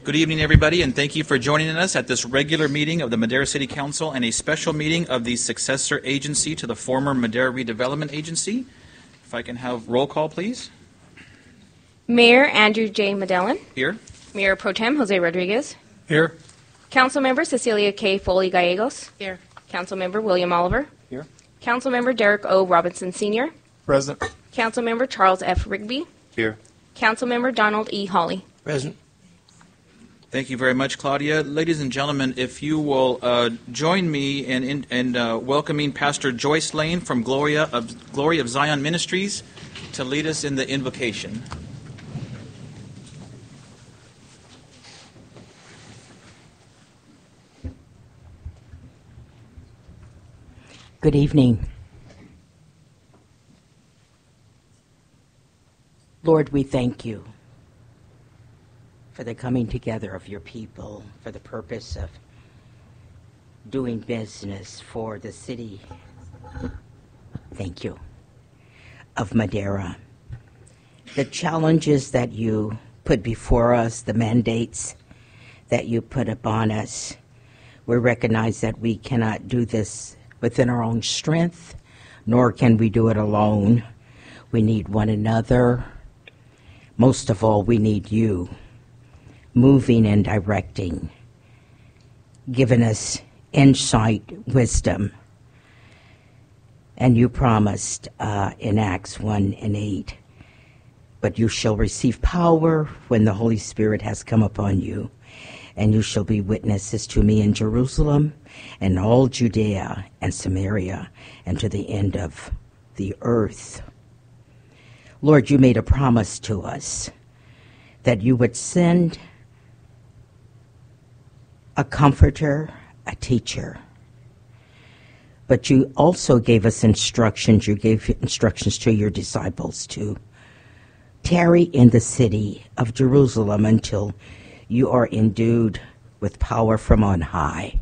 Good evening, everybody, and thank you for joining us at this regular meeting of the Madera City Council and a special meeting of the successor agency to the former Madera Redevelopment Agency. If I can have roll call, please. Mayor Andrew J. Medellin. Here. Mayor Pro Tem Jose Rodriguez. Here. Councilmember Cecilia K. Foley Gallegos. Here. Councilmember William Oliver. Here. Councilmember Derek O. Robinson Sr. Present. Councilmember Charles F. Rigby. Here. Councilmember Donald E. Hawley. Present. Thank you very much, Claudia. Ladies and gentlemen, if you will join me in welcoming Pastor Joyce Lane from Glory of Zion Ministries to lead us in the invocation. Good evening. Lord, we thank you for the coming together of your people for the purpose of doing business for the city, thank you, of Madera. The challenges that you put before us, the mandates that you put upon us, we recognize that we cannot do this within our own strength, nor can we do it alone. We need one another. Most of all, we need you, moving and directing, giving us insight, wisdom. And you promised in Acts 1:8, but you shall receive power when the Holy Spirit has come upon you, and you shall be witnesses to me in Jerusalem and all Judea and Samaria and to the end of the earth. Lord, you made a promise to us that you would send a comforter, a teacher. But you also gave us instructions. You gave instructions to your disciples to tarry in the city of Jerusalem until you are endued with power from on high.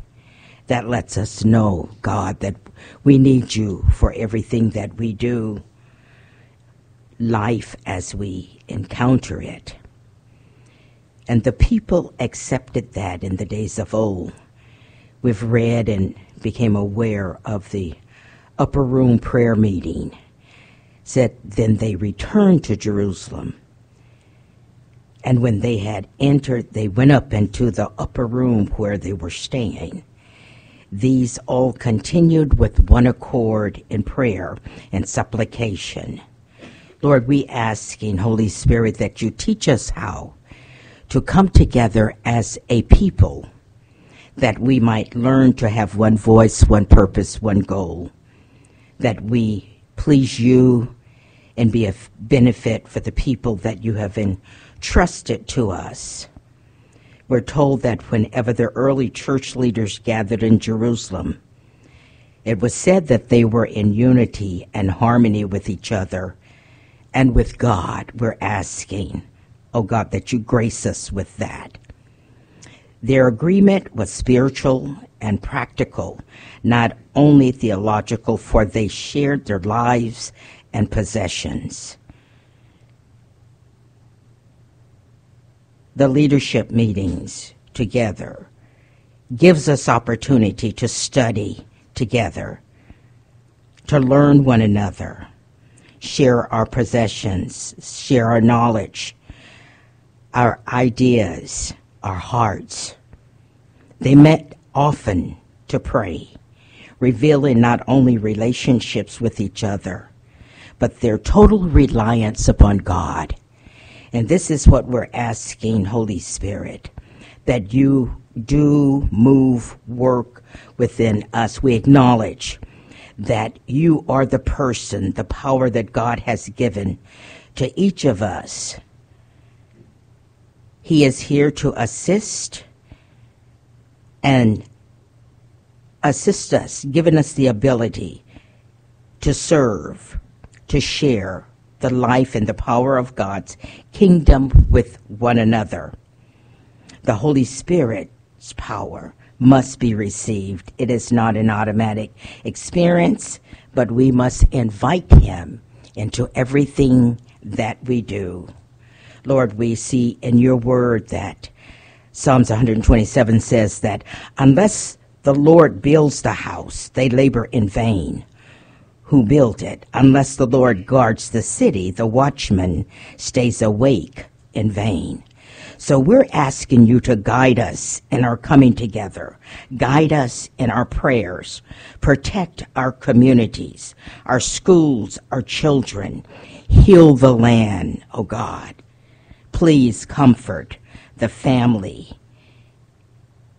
That lets us know, God, that we need you for everything that we do, life as we encounter it. And the people accepted that in the days of old. We've read and became aware of the upper room prayer meeting. Said then they returned to Jerusalem. And when they had entered, they went up into the upper room where they were staying. These all continued with one accord in prayer and supplication. Lord, we asking, Holy Spirit, that you teach us how to come together as a people, that we might learn to have one voice, one purpose, one goal, that we please you and be a benefit for the people that you have entrusted to us. We're told that whenever the early church leaders gathered in Jerusalem, it was said that they were in unity and harmony with each other and with God. We're asking, oh God, that you grace us with that. Their agreement was spiritual and practical, not only theological, for they shared their lives and possessions. The leadership meetings together gives us opportunity to study together, to learn one another, share our possessions, share our knowledge, our ideas, our hearts. They met often to pray, revealing not only relationships with each other, but their total reliance upon God. And this is what we're asking, Holy Spirit, that you do move, work within us. We acknowledge that you are the person, the power that God has given to each of us. He is here to assist and assist us, giving us the ability to serve, to share the life and the power of God's kingdom with one another. The Holy Spirit's power must be received. It is not an automatic experience, but we must invite him into everything that we do. Lord, we see in your word that Psalms 127 says that unless the Lord builds the house, they labor in vain who built it. Unless the Lord guards the city, the watchman stays awake in vain. So we're asking you to guide us in our coming together. Guide us in our prayers. Protect our communities, our schools, our children. Heal the land, oh God. Please comfort the family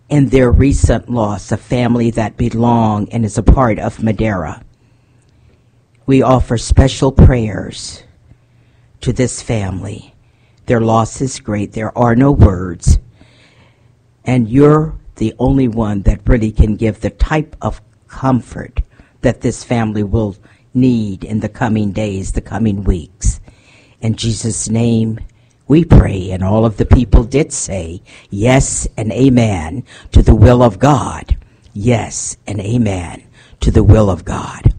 in their recent loss, a family that belong and is a part of Madera. We offer special prayers to this family. Their loss is great. There are no words. And you're the only one that really can give the type of comfort that this family will need in the coming days, the coming weeks. In Jesus' name, we pray, and all of the people did say yes and amen to the will of God. Yes and amen to the will of God. Thank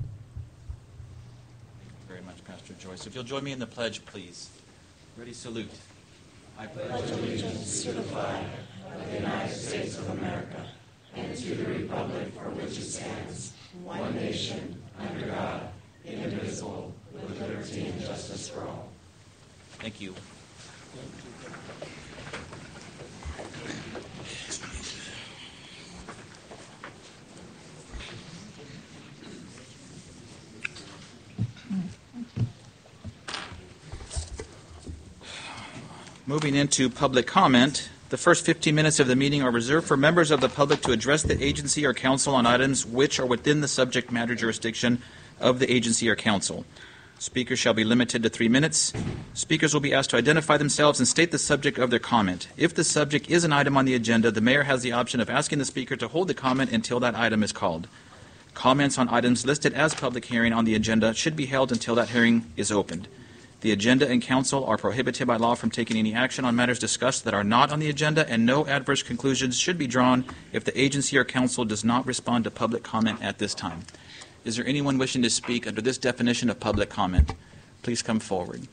you very much, Pastor Joyce. If you'll join me in the pledge, please. Ready, salute. I pledge allegiance to the flag of the United States of America and to the republic for which it stands, one nation, under God, indivisible, with liberty and justice for all. Thank you. Moving into public comment, the first 15 minutes of the meeting are reserved for members of the public to address the agency or council on items which are within the subject matter jurisdiction of the agency or council. Speakers shall be limited to 3 minutes. Speakers will be asked to identify themselves and state the subject of their comment. If the subject is an item on the agenda, the mayor has the option of asking the speaker to hold the comment until that item is called. Comments on items listed as public hearing on the agenda should be held until that hearing is opened. The agenda and council are prohibited by law from taking any action on matters discussed that are not on the agenda, and no adverse conclusions should be drawn if the agency or council does not respond to public comment at this time. Is there anyone wishing to speak under this definition of public comment? Please come forward.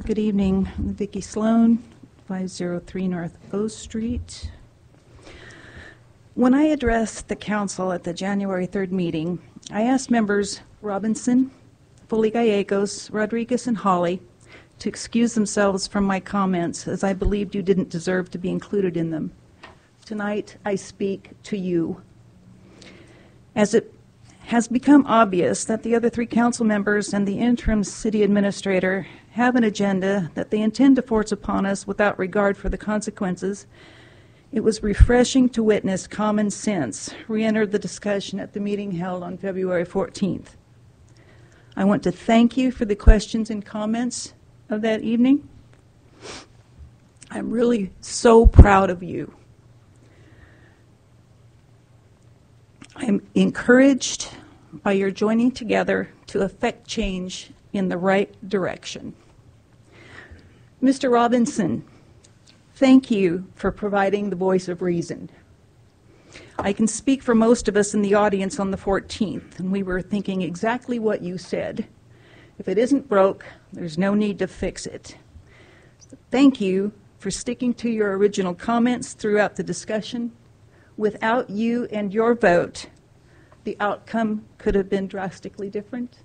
Good evening. I'm Vicki Sloan, 503 North O Street. When I addressed the council at the January 3rd meeting, I asked members Robinson, Foley Gallegos, Rodriguez, and Hawley to excuse themselves from my comments, as I believed you didn't deserve to be included in them. Tonight, I speak to you. As it has become obvious that the other 3 council members and the interim city administrator have an agenda that they intend to force upon us without regard for the consequences, it was refreshing to witness common sense re-enter the discussion at the meeting held on February 14th. I want to thank you for the questions and comments of that evening. I'm really so proud of you. I'm encouraged by your joining together to effect change in the right direction. Mr. Robinson, thank you for providing the voice of reason. I can speak for most of us in the audience on the 14th, and we were thinking exactly what you said. If it isn't broke, there's no need to fix it. So thank you for sticking to your original comments throughout the discussion. Without you and your vote, the outcome could have been drastically different.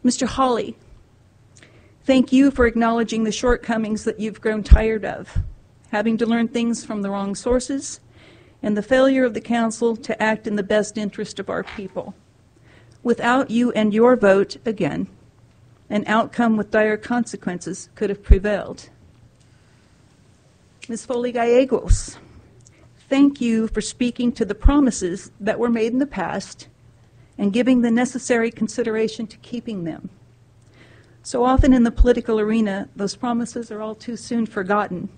Mr. Hawley, thank you for acknowledging the shortcomings that you've grown tired of, having to learn things from the wrong sources, and the failure of the council to act in the best interest of our people. Without you and your vote, again, an outcome with dire consequences could have prevailed. Ms. Foley Gallegos, thank you for speaking to the promises that were made in the past and giving the necessary consideration to keeping them. So often in the political arena, those promises are all too soon forgotten.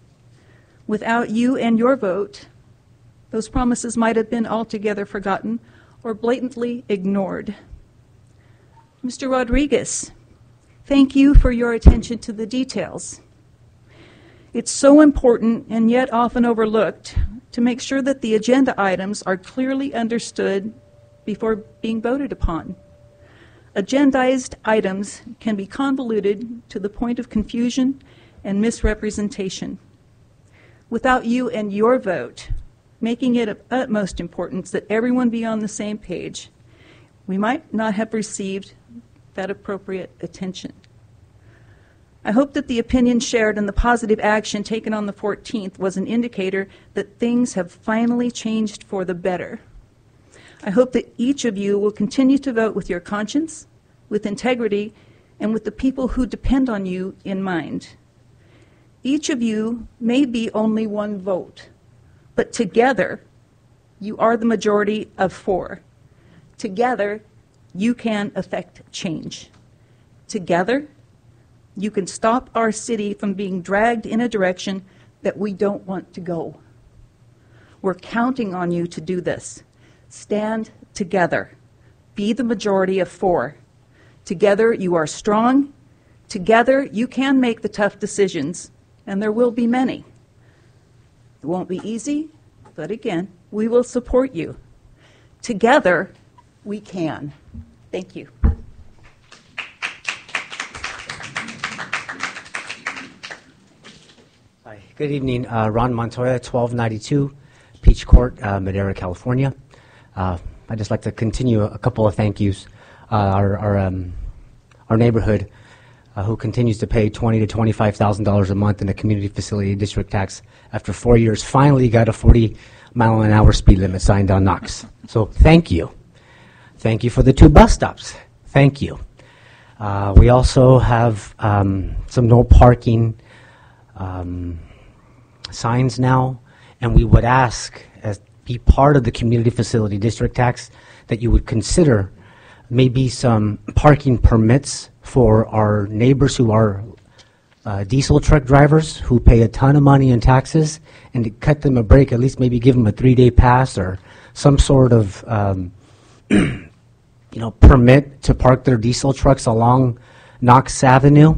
Without you and your vote, those promises might have been altogether forgotten or blatantly ignored. Mr. Rodriguez, thank you for your attention to the details. It's so important and yet often overlooked to make sure that the agenda items are clearly understood before being voted upon. Agendized items can be convoluted to the point of confusion and misrepresentation. Without you and your vote, making it of utmost importance that everyone be on the same page, we might not have received that appropriate attention. I hope that the opinion shared and the positive action taken on the 14th was an indicator that things have finally changed for the better. I hope that each of you will continue to vote with your conscience, with integrity, and with the people who depend on you in mind. Each of you may be only one vote, but together you are the majority of 4. Together you can affect change. Together you can stop our city from being dragged in a direction that we don't want to go. We're counting on you to do this. Stand together. Be the majority of 4. Together you are strong. Together you can make the tough decisions, and there will be many. It won't be easy, but again, we will support you. Together we can. Thank you. Hi, good evening. Ron Montoya, 1292 Peach Court, Madera, California. I'd just like to continue a couple of thank yous. Our neighborhood, who continues to pay $20,000 to $25,000 a month in the community facility district tax, after 4 years, finally got a 40-mile-an-hour speed limit signed on Knox. So thank you. Thank you for the 2 bus stops. Thank you. We also have some no parking signs now, and we would ask, as be part of the community facility district tax, that you would consider maybe some parking permits for our neighbors who are diesel truck drivers who pay a ton of money in taxes, and to cut them a break, at least maybe give them a 3-day pass or some sort of permit to park their diesel trucks along Knox Avenue,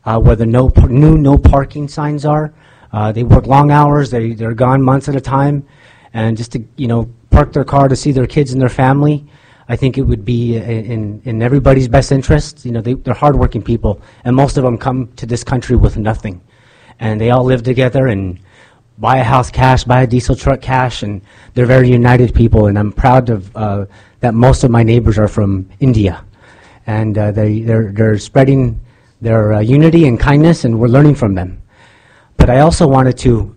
where the new no parking signs are. They work long hours. They're gone months at a time, and just to park their car to see their kids and their family, I think it would be in everybody's best interest. They're hardworking people, and most of them come to this country with nothing, and they all live together and buy a house cash, buy a diesel truck cash, and they're very united people. And I'm proud of that most of my neighbors are from India, and they're spreading their unity and kindness, and we're learning from them. But I also wanted to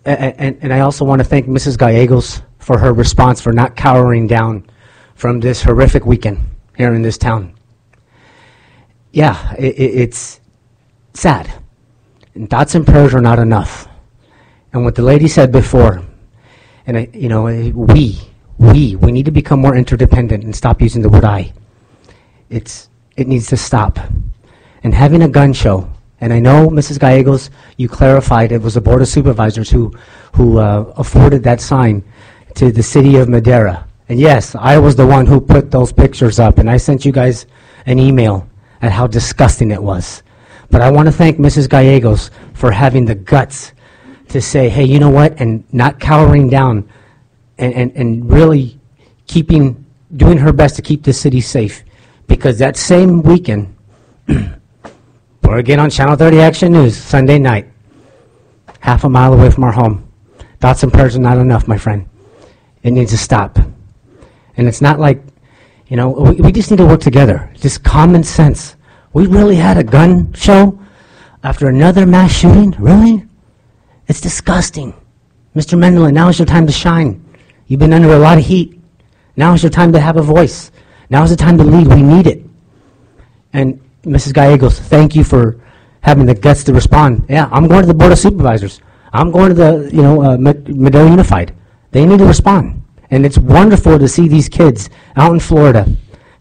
I also want to thank Mrs. Gallegos for her response, for not cowering down from this horrific weekend here in this town. Yeah, it's sad. And thoughts and prayers are not enough. And what the lady said before, and we need to become more interdependent and stop using the word I. It needs to stop. And having a gun show, and I know, Mrs. Gallegos, you clarified it was the Board of Supervisors who afforded that sign to the city of Madera. And yes, I was the one who put those pictures up, and I sent you guys an email at how disgusting it was. But I want to thank Mrs. Gallegos for having the guts to say, hey, you know what, and not cowering down, and really doing her best to keep the city safe. Because that same weekend, we're again on Channel 30 Action News, Sunday night, half a mile away from our home. Thoughts and prayers are not enough, my friend. It needs to stop. And it's not like, we just need to work together. Just common sense. We really had a gun show after another mass shooting? Really? It's disgusting. Mr. Mendelin, now is your time to shine. You've been under a lot of heat. Now is your time to have a voice. Now is the time to lead. We need it. And Mrs. Gallegos, thank you for having the guts to respond. Yeah, I'm going to the Board of Supervisors. I'm going to the Madera Unified. They need to respond. And it's wonderful to see these kids out in Florida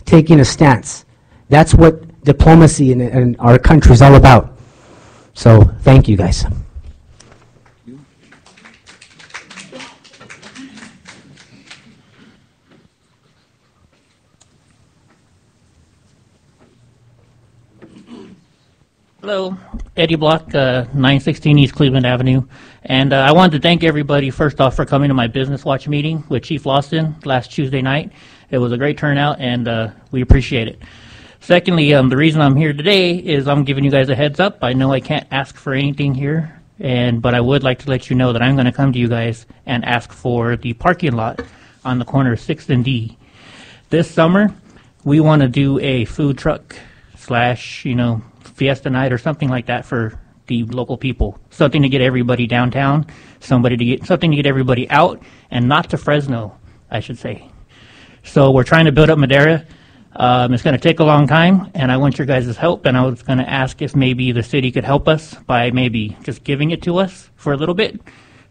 taking a stance. That's what diplomacy in our country is all about. So thank you, guys. Hello, Eddie Block, 916 East Cleveland Avenue. And I wanted to thank everybody, first off, for coming to my Business Watch meeting with Chief Lawson last Tuesday night. It was a great turnout, and we appreciate it. Secondly, the reason I'm here today is I'm giving you guys a heads up. I know I can't ask for anything here, but I would like to let you know that I'm going to come to you guys and ask for the parking lot on the corner of 6th and D. This summer, we want to do a food truck / fiesta night or something like that for the local people. Something to get everybody downtown, something to get everybody out, and not to Fresno, I should say. So we're trying to build up Madera. It's going to take a long time, and I want your guys' help, and I was going to ask if maybe the city could help us by maybe just giving it to us for a little bit,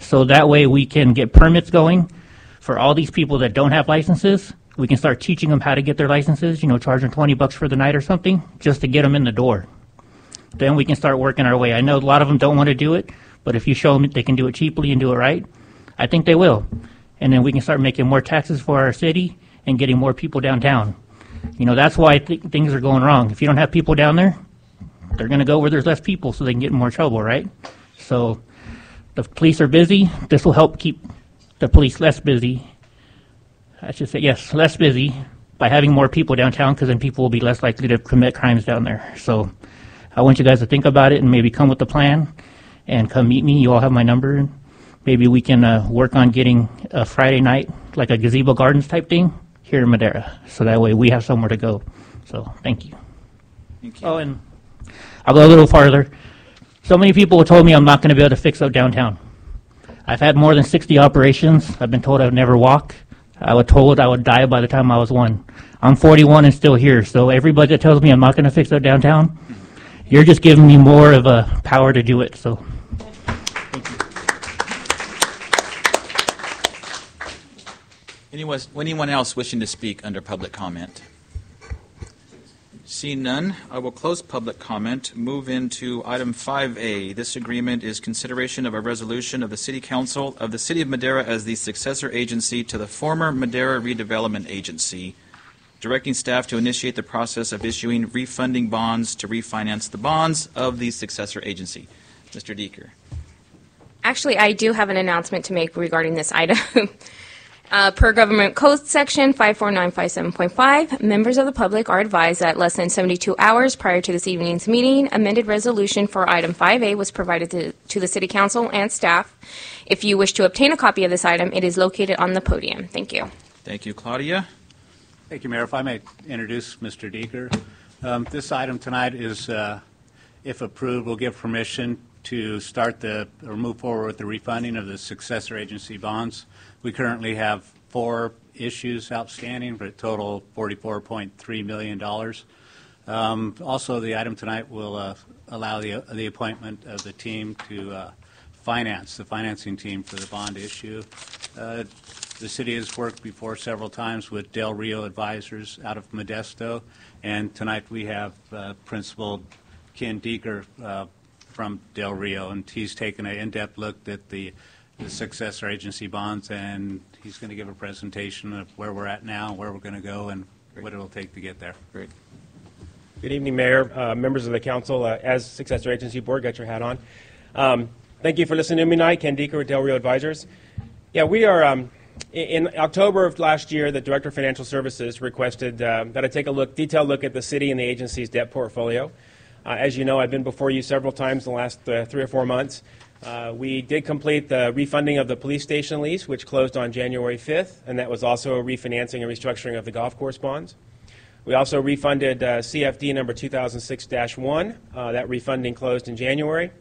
so that way we can get permits going for all these people that don't have licenses. We can start teaching them how to get their licenses, charge them $20 for the night or something, just to get them in the door. Then we can start working our way. I know a lot of them don't want to do it, but if you show them they can do it cheaply and do it right, I think they will. And then we can start making more taxes for our city and getting more people downtown. That's why things are going wrong. If you don't have people down there, they're going to go where there's less people so they can get in more trouble, right? So the police are busy. This will help keep the police less busy. I should say, yes, less busy by having more people downtown, because then people will be less likely to commit crimes down there. So I want you guys to think about it and maybe come with a plan and come meet me. You all have my number. And maybe we can work on getting a Friday night, like a gazebo gardens type thing, here in Madera. So that way we have somewhere to go. So thank you. Thank you. Oh, and I'll go a little farther. So many people have told me I'm not going to be able to fix up downtown. I've had more than 60 operations. I've been told I would never walk. I was told I would die by the time I was 1. I'm 41 and still here. So everybody that tells me I'm not going to fix up downtown, you're just giving me more of a power to do it. So, Anyone else wishing to speak under public comment? Seeing none, I will close public comment. Move into item 5A. This agreement is consideration of a resolution of the City Council of the City of Madera as the successor agency to the former Madera Redevelopment Agency, directing staff to initiate the process of issuing refunding bonds to refinance the bonds of the successor agency. Mr. Deeker. Actually, I do have an announcement to make regarding this item. Per Government Code Section 54957.5, members of the public are advised that less than 72 hours prior to this evening's meeting, amended resolution for item 5A was provided to the City Council and staff. If you wish to obtain a copy of this item, it is located on the podium. Thank you. Thank you, Claudia. Thank you, Mayor. If I may introduce Mr. Deeker. This item tonight is, if approved, will give permission to start or move forward with the refunding of the successor agency bonds. We currently have 4 issues outstanding for a total of $44.3 million. Also, the item tonight will allow the appointment of the team to the financing team for the bond issue. The city has worked before several times with Del Rio Advisors out of Modesto, and tonight we have Principal Ken Deeker from Del Rio, and he's taken an in-depth look at the successor agency bonds, and he's going to give a presentation of where we're at now, where we're going to go, and what it'll take to get there. Great. Good evening, Mayor, members of the council. As successor agency board, got your hat on. Thank you for listening to me tonight. Ken Deeker with Del Rio Advisors. Yeah, we are, in October of last year, the Director of Financial Services requested that I take a detailed look at the city and the agency's debt portfolio. As you know, I've been before you several times in the last 3 or 4 months. We did complete the refunding of the police station lease, which closed on January 5th, and that was also a refinancing and restructuring of the golf course bonds. We also refunded CFD number 2006-1. That refunding closed in January.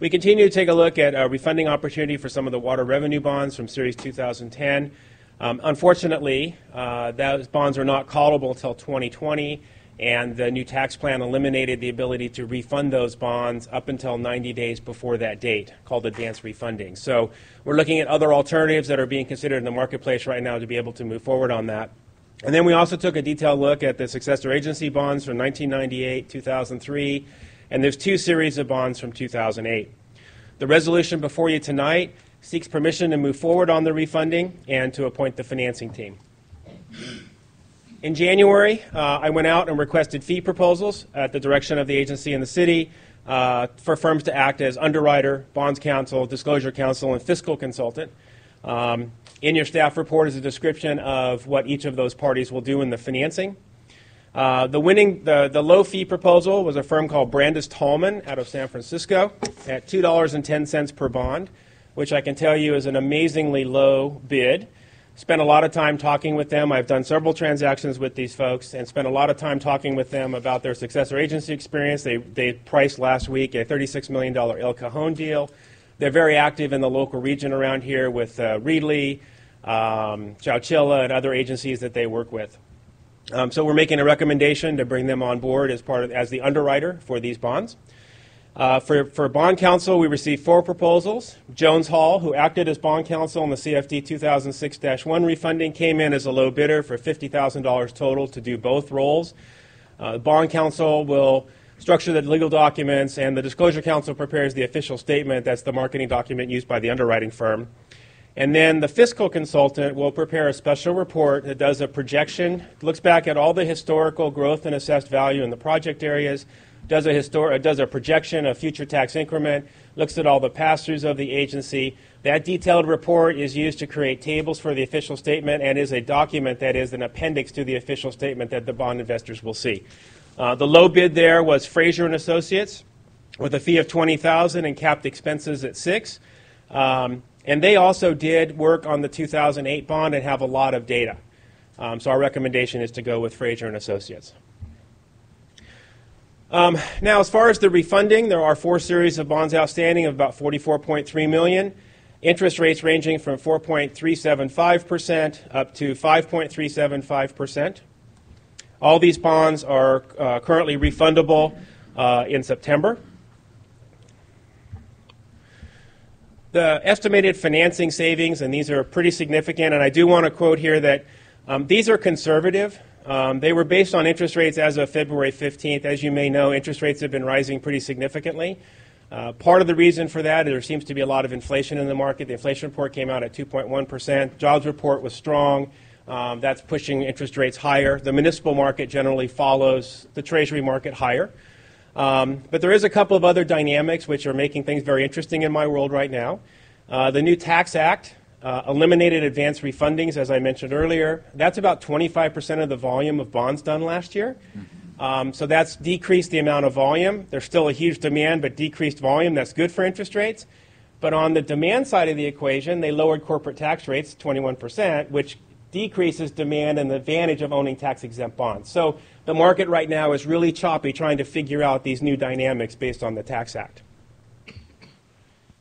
We continue to take a look at a refunding opportunity for some of the water revenue bonds from Series 2010. Unfortunately, those bonds are not callable until 2020. And the new tax plan eliminated the ability to refund those bonds up until 90 days before that date, called advance refunding. So we're looking at other alternatives that are being considered in the marketplace right now to be able to move forward on that. And then we also took a detailed look at the successor agency bonds from 1998, 2003, and there's 2 series of bonds from 2008. The resolution before you tonight seeks permission to move forward on the refunding and to appoint the financing team. In January, I went out and requested fee proposals at the direction of the agency and the city for firms to act as underwriter, bonds counsel, disclosure counsel, and fiscal consultant. In your staff report is a description of what each of those parties will do in the financing. The low fee proposal was a firm called Brandis Tallman out of San Francisco at $2.10 per bond, which I can tell you is an amazingly low bid. Spent a lot of time talking with them. I've done several transactions with these folks and spent a lot of time talking with them about their successor agency experience. They priced last week a $36 million El Cajon deal. They're very active in the local region around here with Reedley, Chowchilla, and other agencies that they work with. So we're making a recommendation to bring them on board as the underwriter for these bonds. For bond counsel, we received 4 proposals. Jones Hall, who acted as bond counsel in the CFD 2006-1 refunding, came in as a low bidder for $50,000 total to do both roles. Bond counsel will structure the legal documents, and the disclosure counsel prepares the official statement. That's the marketing document used by the underwriting firm. And then the fiscal consultant will prepare a special report that does a projection, looks back at all the historical growth and assessed value in the project areas, does a projection of future tax increment, looks at all the pass-throughs of the agency. That detailed report is used to create tables for the official statement and is a document that is an appendix to the official statement that the bond investors will see. The low bid there was Fraser and Associates with a fee of $20,000 and capped expenses at $6,000. And they also did work on the 2008 bond and have a lot of data. So our recommendation is to go with Fraser and Associates. Now, as far as the refunding, there are 4 series of bonds outstanding of about $44.3 million. Interest rates ranging from 4.375% up to 5.375%. All these bonds are currently refundable in September. The estimated financing savings, and these are pretty significant, and I do want to quote here that these are conservative. They were based on interest rates as of February 15th. As you may know, interest rates have been rising pretty significantly. Part of the reason for that is there seems to be a lot of inflation in the market. The inflation report came out at 2.1%. Jobs report was strong. That's pushing interest rates higher. The municipal market generally follows the Treasury market higher. But there is a couple of other dynamics which are making things very interesting in my world right now. The new Tax Act eliminated advance refundings, as I mentioned earlier. That's about 25% of the volume of bonds done last year. So that's decreased the amount of volume. There's still a huge demand, but decreased volume. That's good for interest rates. But on the demand side of the equation, they lowered corporate tax rates 21%, which decreases demand and the advantage of owning tax-exempt bonds. So the market right now is really choppy trying to figure out these new dynamics based on the Tax Act.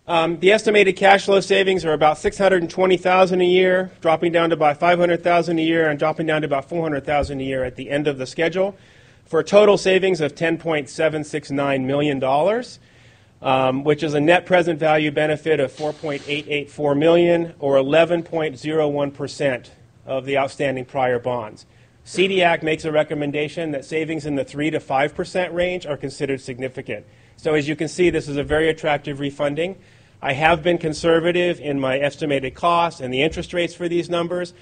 The estimated cash flow savings are about $620,000 a year, dropping down to about $500,000 a year, and dropping down to about $400,000 a year at the end of the schedule, for a total savings of $10.769 million, which is a net present value benefit of $4.884 million, or 11.01% of the outstanding prior bonds. CDAC makes a recommendation that savings in the 3 to 5% range are considered significant. So as you can see, this is a very attractive refunding. I have been conservative in my estimated costs and the interest rates for these numbers.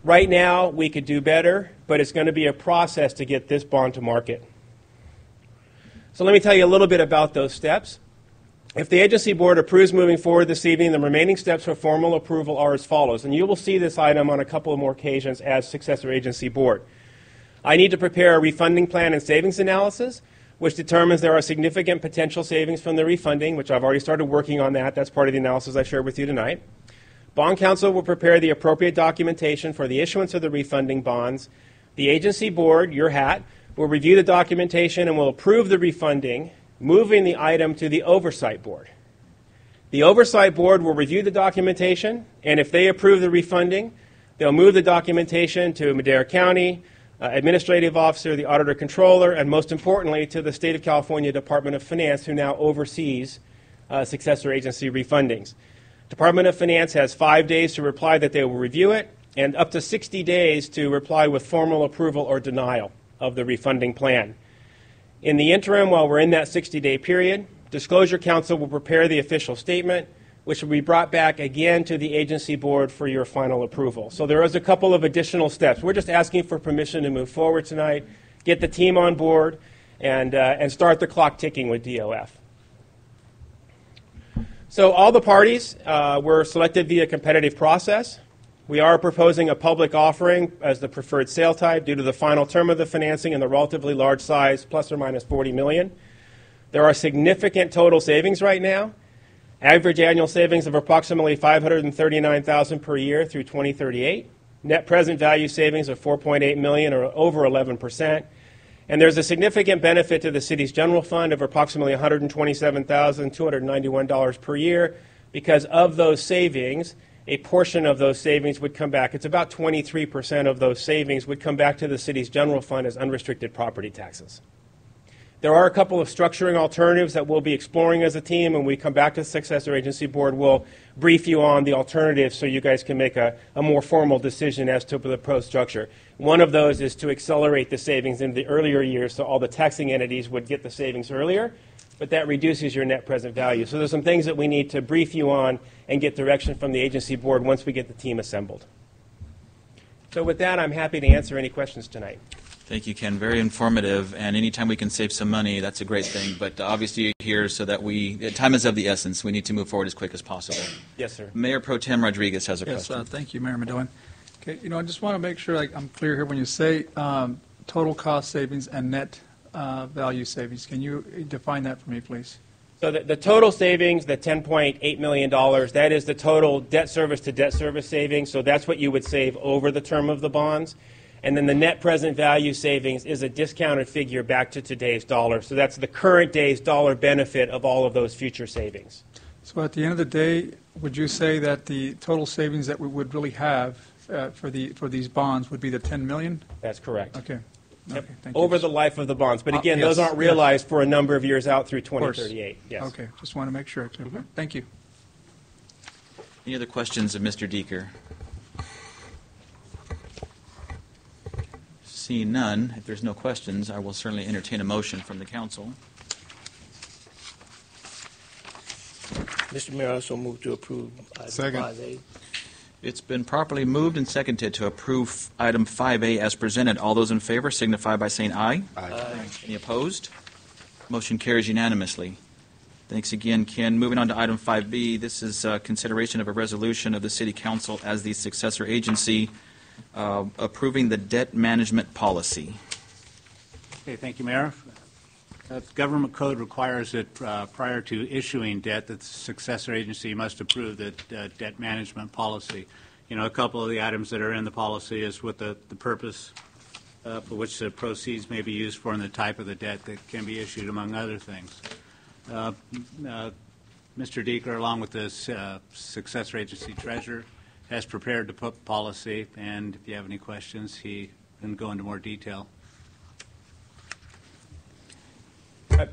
Right now, we could do better, but it's going to be a process to get this bond to market. So let me tell you a little bit about those steps. If the agency board approves moving forward this evening, the remaining steps for formal approval are as follows, and you will see this item on a couple of more occasions as successor agency board. I need to prepare a refunding plan and savings analysis, which determines there are significant potential savings from the refunding, which I've already started working on that. That's part of the analysis I shared with you tonight. Bond counsel will prepare the appropriate documentation for the issuance of the refunding bonds. The agency board, your hat, will review the documentation and will approve the refunding, moving the item to the oversight board. The oversight board will review the documentation, and if they approve the refunding, they'll move the documentation to Madera County, administrative officer, the auditor controller, and most importantly, to the State of California Department of Finance, who now oversees successor agency refundings. Department of Finance has 5 days to reply that they will review it, and up to 60 days to reply with formal approval or denial of the refunding plan. In the interim, while we're in that 60-day period, Disclosure Council will prepare the official statement, which will be brought back again to the agency board for your final approval. So there is a couple of additional steps. We're just asking for permission to move forward tonight, get the team on board, and start the clock ticking with DOF. So all the parties were selected via competitive process. We are proposing a public offering as the preferred sale type due to the final term of the financing and the relatively large size, plus or minus $40 million. There are significant total savings right now. Average annual savings of approximately $539,000 per year through 2038. Net present value savings of $4.8 million, or over 11%. And there's a significant benefit to the city's general fund of approximately $127,291 per year because of those savings. A portion of those savings would come back. It's about 23% of those savings would come back to the city's general fund as unrestricted property taxes. There are a couple of structuring alternatives that we'll be exploring as a team. When we come back to the Successor Agency Board, we'll brief you on the alternatives so you guys can make a more formal decision as to the proposed structure. One of those is to accelerate the savings in the earlier years so all the taxing entities would get the savings earlier, but that reduces your net present value. So there's some things that we need to brief you on and get direction from the agency board once we get the team assembled. So with that, I'm happy to answer any questions tonight. Thank you, Ken. Very informative, and anytime we can save some money, that's a great thing. But obviously you're here so that time is of the essence. We need to move forward as quick as possible. Yes, sir. Mayor Pro Tem Rodriguez has a question. Yes, thank you, Mayor Madoin. Okay, I just want to make sure I'm clear here when you say total cost savings and net value savings. Can you define that for me, please? So the total savings, the $10.8 million, that is the total debt service to debt service savings. So that's what you would save over the term of the bonds. And then the net present value savings is a discounted figure back to today's dollar. So that's the current day's dollar benefit of all of those future savings. So at the end of the day, would you say that the total savings that we would really have for these bonds would be the $10 million? That's correct. Okay. Yep. Okay, thank you. Over the life of the bonds. But again, Yes, those aren't realized for a number of years out through 2038. Yes. Okay, just want to make sure. Thank you. Any other questions of Mr. Deeker? Seeing none, if there's no questions, I will certainly entertain a motion from the council. Mr. Mayor, I also move to approve item 5A. It's been properly moved and seconded to approve item 5A as presented. All those in favor signify by saying aye. Aye. Any opposed? Motion carries unanimously. Thanks again, Ken. Moving on to item 5B, this is consideration of a resolution of the City Council as the successor agency approving the debt management policy. Okay, thank you, Mayor. The government code requires that prior to issuing debt, that the successor agency must approve the debt management policy. You know, a couple of the items that are in the policy is what the purpose for which the proceeds may be used for and the type of the debt that can be issued, among other things. Mr. Deeker, along with the successor agency treasurer, has prepared the policy, and if you have any questions, he can go into more detail.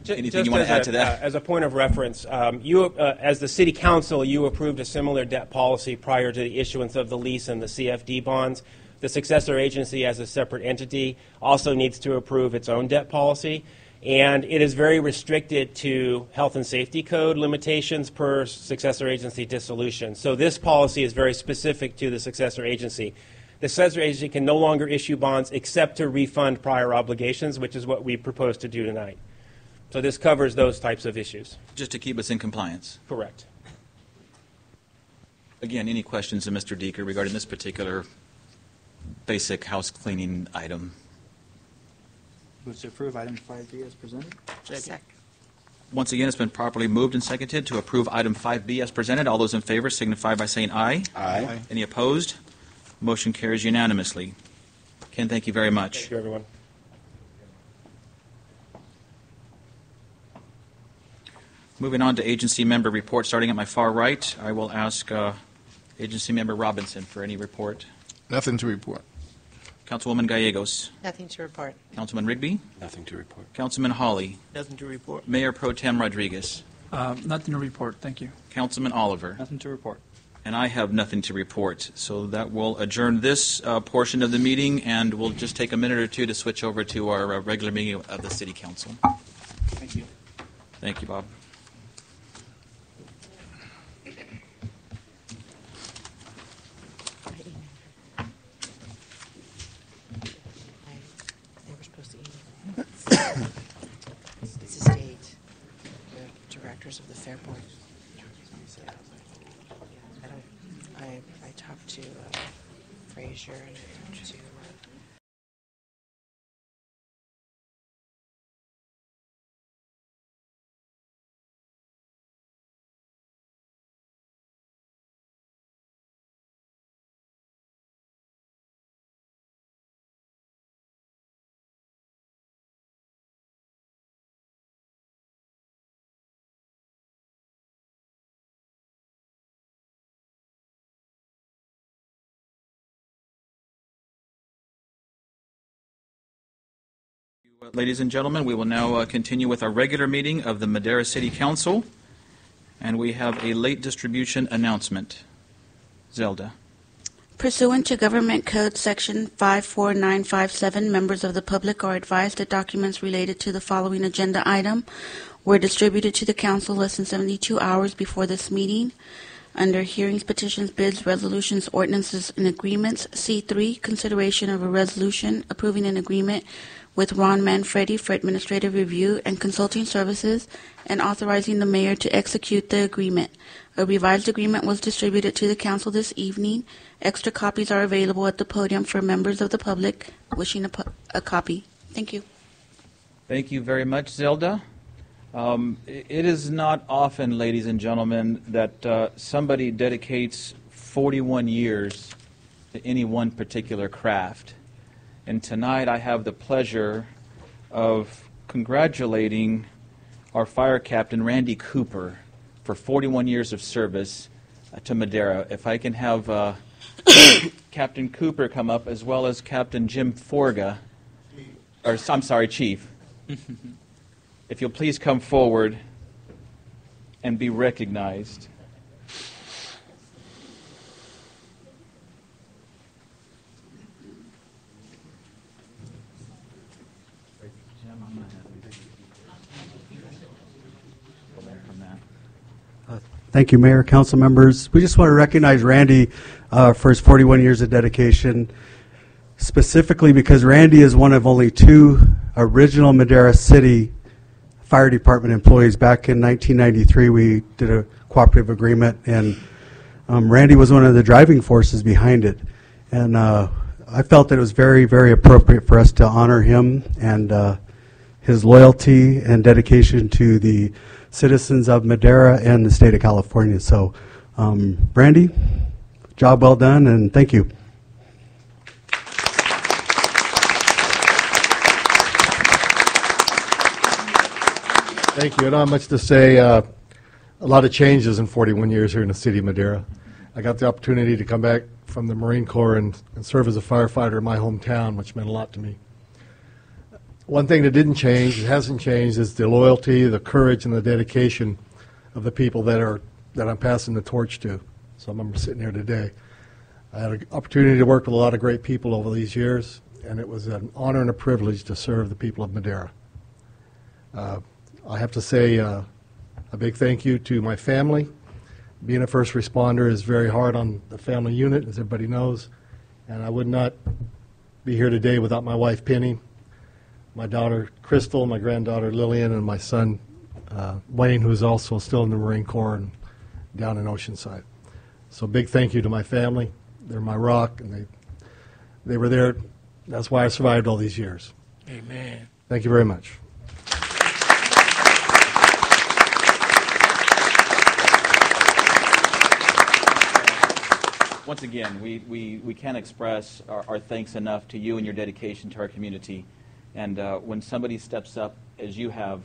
Anything you want to add to that? As a point of reference, as the City Council, you approved a similar debt policy prior to the issuance of the lease and the CFD bonds. The successor agency, as a separate entity, also needs to approve its own debt policy. And it is very restricted to health and safety code limitations per successor agency dissolution. So this policy is very specific to the successor agency. The successor agency can no longer issue bonds except to refund prior obligations, which is what we propose to do tonight. So this covers those types of issues. Just to keep us in compliance. Correct. Again, any questions of Mr. Deeker regarding this particular basic house cleaning item? Move to approve item 5B as presented. Second. Once again, it's been properly moved and seconded to approve item 5B as presented. All those in favor signify by saying aye. Aye. Any opposed? Motion carries unanimously. Ken, thank you very much. Thank you, everyone. Moving on to agency member report, starting at my far right, I will ask agency member Robinson for any report. Nothing to report. Councilwoman Gallegos. Nothing to report. Councilman Rigby. Nothing to report. Councilman Hawley. Nothing to report. Mayor Pro Tem Rodriguez. Nothing to report. Thank you. Councilman Oliver. Nothing to report. And I have nothing to report. So that will adjourn this portion of the meeting, and we'll just take a minute or two to switch over to our regular meeting of the City Council. Thank you. Thank you, Bob. They were supposed to email. It's the state, the directors of the Fair Board. talked to Frazier and to. Ladies and gentlemen, we will now continue with our regular meeting of the Madera City Council, and we have a late distribution announcement. Zelda. Pursuant to Government Code Section 54957, members of the public are advised that documents related to the following agenda item were distributed to the council less than 72 hours before this meeting. Under Hearings, Petitions, Bids, Resolutions, Ordinances, and Agreements, C3, consideration of a resolution approving an agreement with Ron Manfredi for administrative review and consulting services and authorizing the mayor to execute the agreement. A revised agreement was distributed to the council this evening. Extra copies are available at the podium for members of the public wishing a copy. Thank you. Thank you very much, Zelda. It is not often, ladies and gentlemen, that somebody dedicates 41 years to any one particular craft. And tonight I have the pleasure of congratulating our fire captain, Randy Cooper, for 41 years of service to Madera. If I can have Captain Cooper come up, as well as Captain Jim Forga, or I'm sorry, Chief. If you'll please come forward and be recognized. Thank you, Mayor, council members. We just want to recognize Randy for his 41 years of dedication, specifically because Randy is one of only 2 original Madera City Fire Department employees. Back in 1993, we did a cooperative agreement, and Randy was one of the driving forces behind it. And I felt that it was very, very appropriate for us to honor him and his loyalty and dedication to the citizens of Madera and the state of California. So, Randy, job well done, and thank you. Thank you. I don't have much to say. A lot of changes in 41 years here in the city of Madera. I got the opportunity to come back from the Marine Corps and serve as a firefighter in my hometown, which meant a lot to me. One thing that didn't change, it hasn't changed, is the loyalty, the courage, and the dedication of the people that I'm passing the torch to. Some of them are sitting here today. I had an opportunity to work with a lot of great people over these years, and it was an honor and a privilege to serve the people of Madera. I have to say a big thank you to my family. Being a first responder is very hard on the family unit, as everybody knows, and I would not be here today without my wife, Penny, my daughter, Crystal, my granddaughter, Lillian, and my son, Wayne, who is also still in the Marine Corps and down in Oceanside. So big thank you to my family. They're my rock, and they were there. That's why I survived all these years. Amen. Thank you very much. Once again, we can't express our thanks enough to you and your dedication to our community. And when somebody steps up, as you have,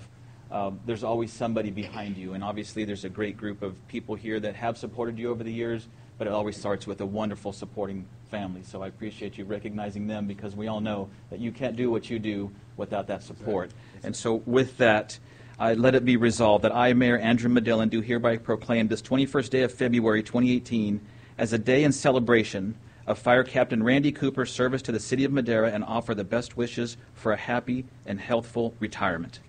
there's always somebody behind you. And obviously there's a great group of people here that have supported you over the years, but it always starts with a wonderful supporting family. So I appreciate you recognizing them, because we all know that you can't do what you do without that support. And so with that, let it be resolved that I, Mayor Andrew Medellin, do hereby proclaim this 21st day of February 2018 as a day in celebration of Fire Captain Randy Cooper's service to the city of Madera, and offer the best wishes for a happy and healthful retirement.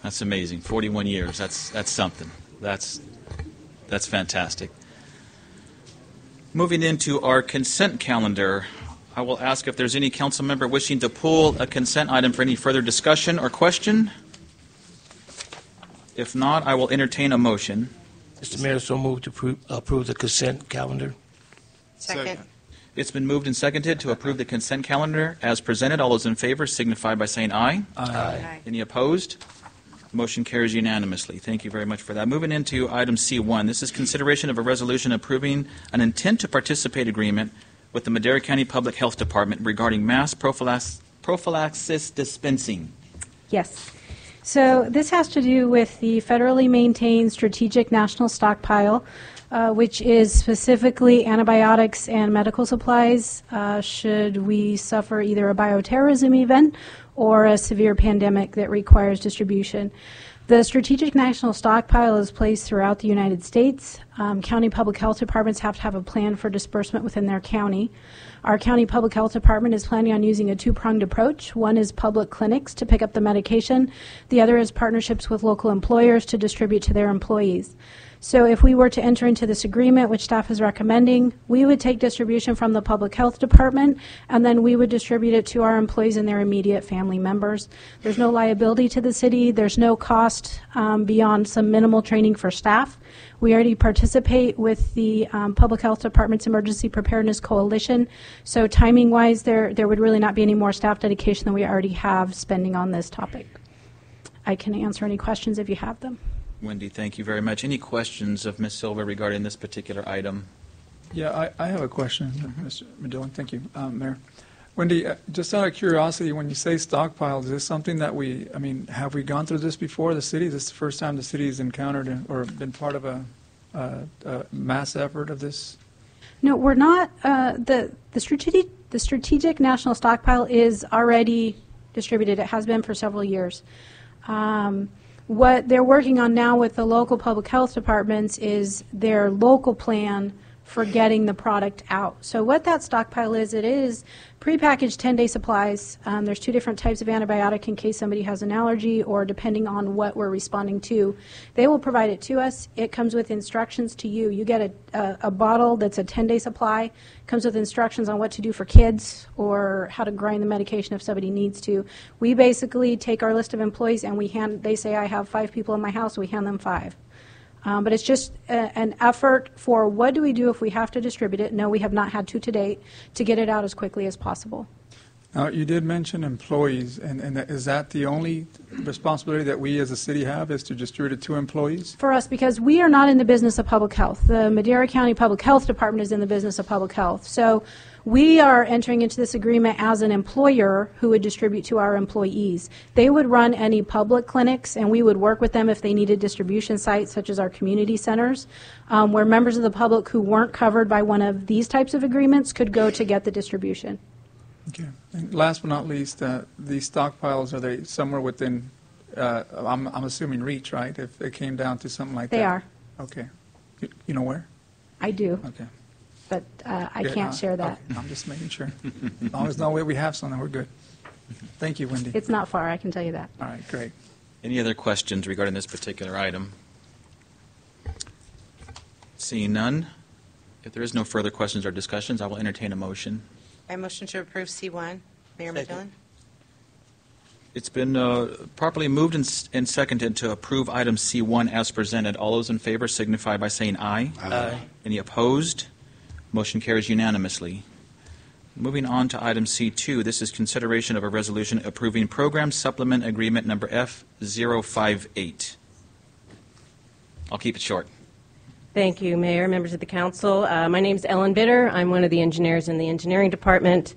That's amazing. 41 years. That's something. That's fantastic. Moving into our consent calendar, I will ask if there's any council member wishing to pull a consent item for any further discussion or question. If not, I will entertain a motion. Mr. Mayor, so moved to approve the consent calendar. Second. It's been moved and seconded to approve the consent calendar as presented. All those in favor signify by saying aye. Aye. Any opposed? Motion carries unanimously. Thank you very much for that. Moving into item C1. This is consideration of a resolution approving an intent to participate agreement with the Madera County Public Health Department regarding mass prophylaxis dispensing. Yes. So this has to do with the federally maintained strategic national stockpile, which is specifically antibiotics and medical supplies should we suffer either a bioterrorism event or a severe pandemic that requires distribution. The Strategic National Stockpile is placed throughout the United States. County public health departments have to have a plan for disbursement within their county. Our county public health department is planning on using a two-pronged approach. One is public clinics to pick up the medication. The other is partnerships with local employers to distribute to their employees. So if we were to enter into this agreement, which staff is recommending, we would take distribution from the public health department, and then we would distribute it to our employees and their immediate family members. There's no liability to the city. There's no cost beyond some minimal training for staff. We already participate with the Public Health Department's Emergency Preparedness Coalition, so timing-wise, there would really not be any more staff dedication than we already have spending on this topic. I can answer any questions if you have them. Wendy, thank you very much. Any questions of Ms. Silva regarding this particular item? Yeah, I have a question, Mr. Medillan. Thank you, Mayor. Wendy, just out of curiosity, when you say stockpile, is this something that have we gone through this before, the city? Is this the first time the city has encountered or been part of a mass effort of this? No, we're not. The strategic national stockpile is already distributed. It has been for several years. What they're working on now with the local public health departments is their local plan for getting the product out. So what that stockpile is, it is prepackaged 10-day supplies. There's two different types of antibiotic in case somebody has an allergy or depending on what we're responding to. They will provide it to us. It comes with instructions to you. You get a bottle that's a 10-day supply, comes with instructions on what to do for kids or how to grind the medication if somebody needs to. We basically take our list of employees and they say I have 5 people in my house, we hand them 5. But it's just an effort for what do we do if we have to distribute it. No, we have not had to date, to get it out as quickly as possible. Now, you did mention employees, and is that the only responsibility that we as a city have, is to distribute it to employees? For us, because we are not in the business of public health. The Madera County Public Health Department is in the business of public health. So we are entering into this agreement as an employer who would distribute to our employees. They would run any public clinics, and we would work with them if they needed distribution sites, such as our community centers, where members of the public who weren't covered by one of these types of agreements could go to get the distribution. Okay. And last but not least, these stockpiles, are they somewhere within, I'm assuming reach, right? If it came down to something like that? They are. Okay. You know where? I do. Okay. But I can't share that. Okay. I'm just making sure. As long as we have something, we're good. Thank you, Wendy. It's not far, I can tell you that. All right, great. Any other questions regarding this particular item? Seeing none, if there is no further questions or discussions, I will entertain a motion. I motion to approve C1. Mayor Medillan? It's been properly moved and seconded to approve item C1 as presented. All those in favor signify by saying aye. Aye. Any opposed? Motion carries unanimously. Moving on to item C2, this is consideration of a resolution approving program supplement agreement number F058. I'll keep it short. Thank you, Mayor, members of the council. My name is Ellen Bitter. I'm one of the engineers in the engineering department,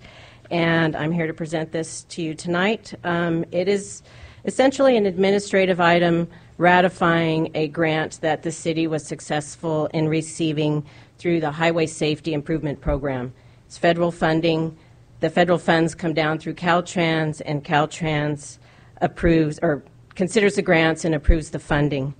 and I'm here to present this to you tonight. It is essentially an administrative item ratifying a grant that the city was successful in receiving through the Highway Safety Improvement Program. It's federal funding. The federal funds come down through Caltrans, and Caltrans approves or considers the grants and approves the funding.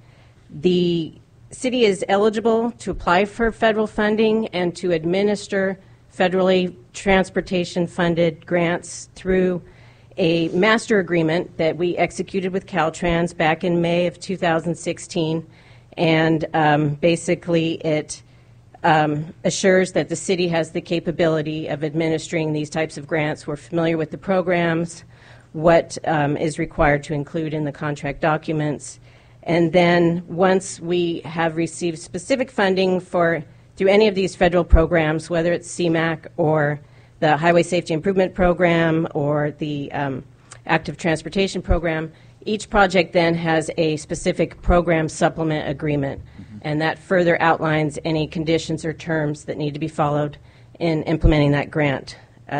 The city is eligible to apply for federal funding and to administer federally transportation-funded grants through a master agreement that we executed with Caltrans back in May of 2016. And basically it assures that the city has the capability of administering these types of grants. We're familiar with the programs, what is required to include in the contract documents. And then once we have received specific funding through any of these federal programs, whether it's CMAQ or the Highway Safety Improvement Program or the Active Transportation Program, each project then has a specific program supplement agreement, and that further outlines any conditions or terms that need to be followed in implementing that grant.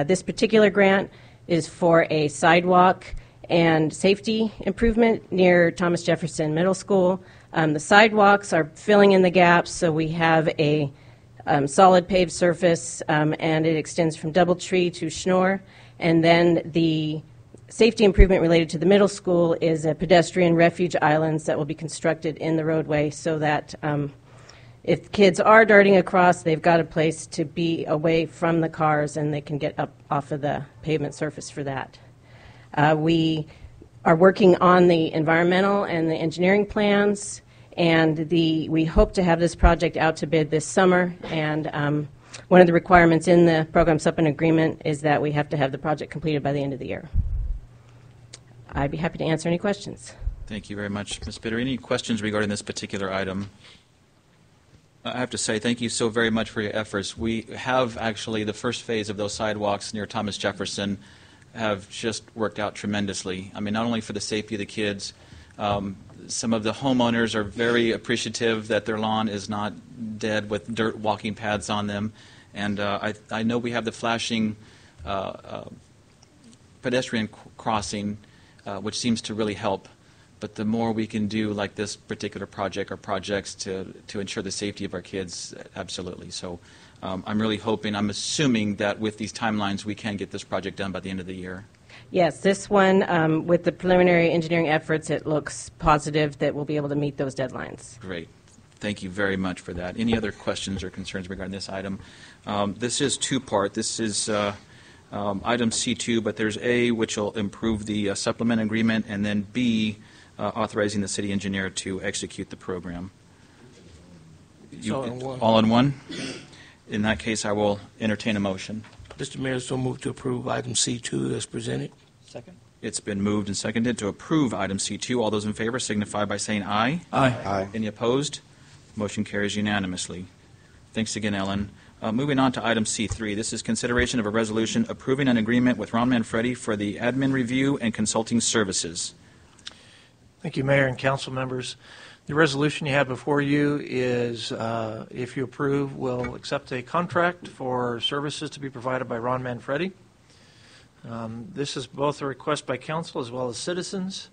This particular grant is for a sidewalk and safety improvement near Thomas Jefferson Middle School. The sidewalks are filling in the gaps, so we have a solid paved surface, and it extends from Doubletree to Schnorr. And then the safety improvement related to the middle school is a pedestrian refuge islands that will be constructed in the roadway so that if kids are darting across, they've got a place to be away from the cars and they can get up off of the pavement surface for that. We are working on the environmental and the engineering plans, and we hope to have this project out to bid this summer. And one of the requirements in the program supplement agreement is that we have to have the project completed by the end of the year. I'd be happy to answer any questions. Thank you very much, Ms. Bitter. Any questions regarding this particular item? I have to say thank you so very much for your efforts. We have actually the first phase of those sidewalks near Thomas Jefferson have just worked out tremendously. I mean, not only for the safety of the kids, some of the homeowners are very appreciative that their lawn is not dead with dirt walking paths on them. And I know we have the flashing pedestrian crossing, which seems to really help. But the more we can do like this particular project or projects to ensure the safety of our kids, absolutely. So I'm really hoping, I'm assuming that with these timelines we can get this project done by the end of the year. Yes, this one, with the preliminary engineering efforts, it looks positive that we'll be able to meet those deadlines. Great. Thank you very much for that. Any other questions or concerns regarding this item? This is two-part. This is item C2, but there's A, which will improve the supplement agreement, and then B, authorizing the city engineer to execute the program. All in one. All in one? In that case, I will entertain a motion. Mr. Mayor, so move to approve item C2 as presented. Second. It's been moved and seconded to approve item C2. All those in favor signify by saying aye. Aye. Aye. Any opposed? Motion carries unanimously. Thanks again, Ellen. Moving on to item C3. This is consideration of a resolution approving an agreement with Ron Manfredi for the admin review and consulting services. Thank you, Mayor and council members. The resolution you have before you is, if you approve, will accept a contract for services to be provided by Ron Manfredi. This is both a request by council as well as citizens.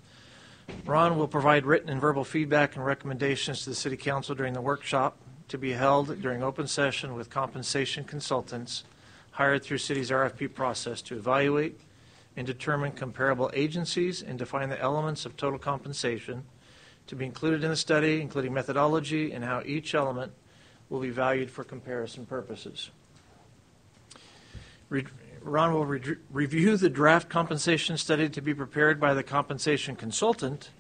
Ron will provide written and verbal feedback and recommendations to the City Council during the workshop to be held during open session with compensation consultants hired through City's RFP process to evaluate and determine comparable agencies and define the elements of total compensation to be included in the study, including methodology and how each element will be valued for comparison purposes. Ron will review the draft compensation study to be prepared by the compensation consultant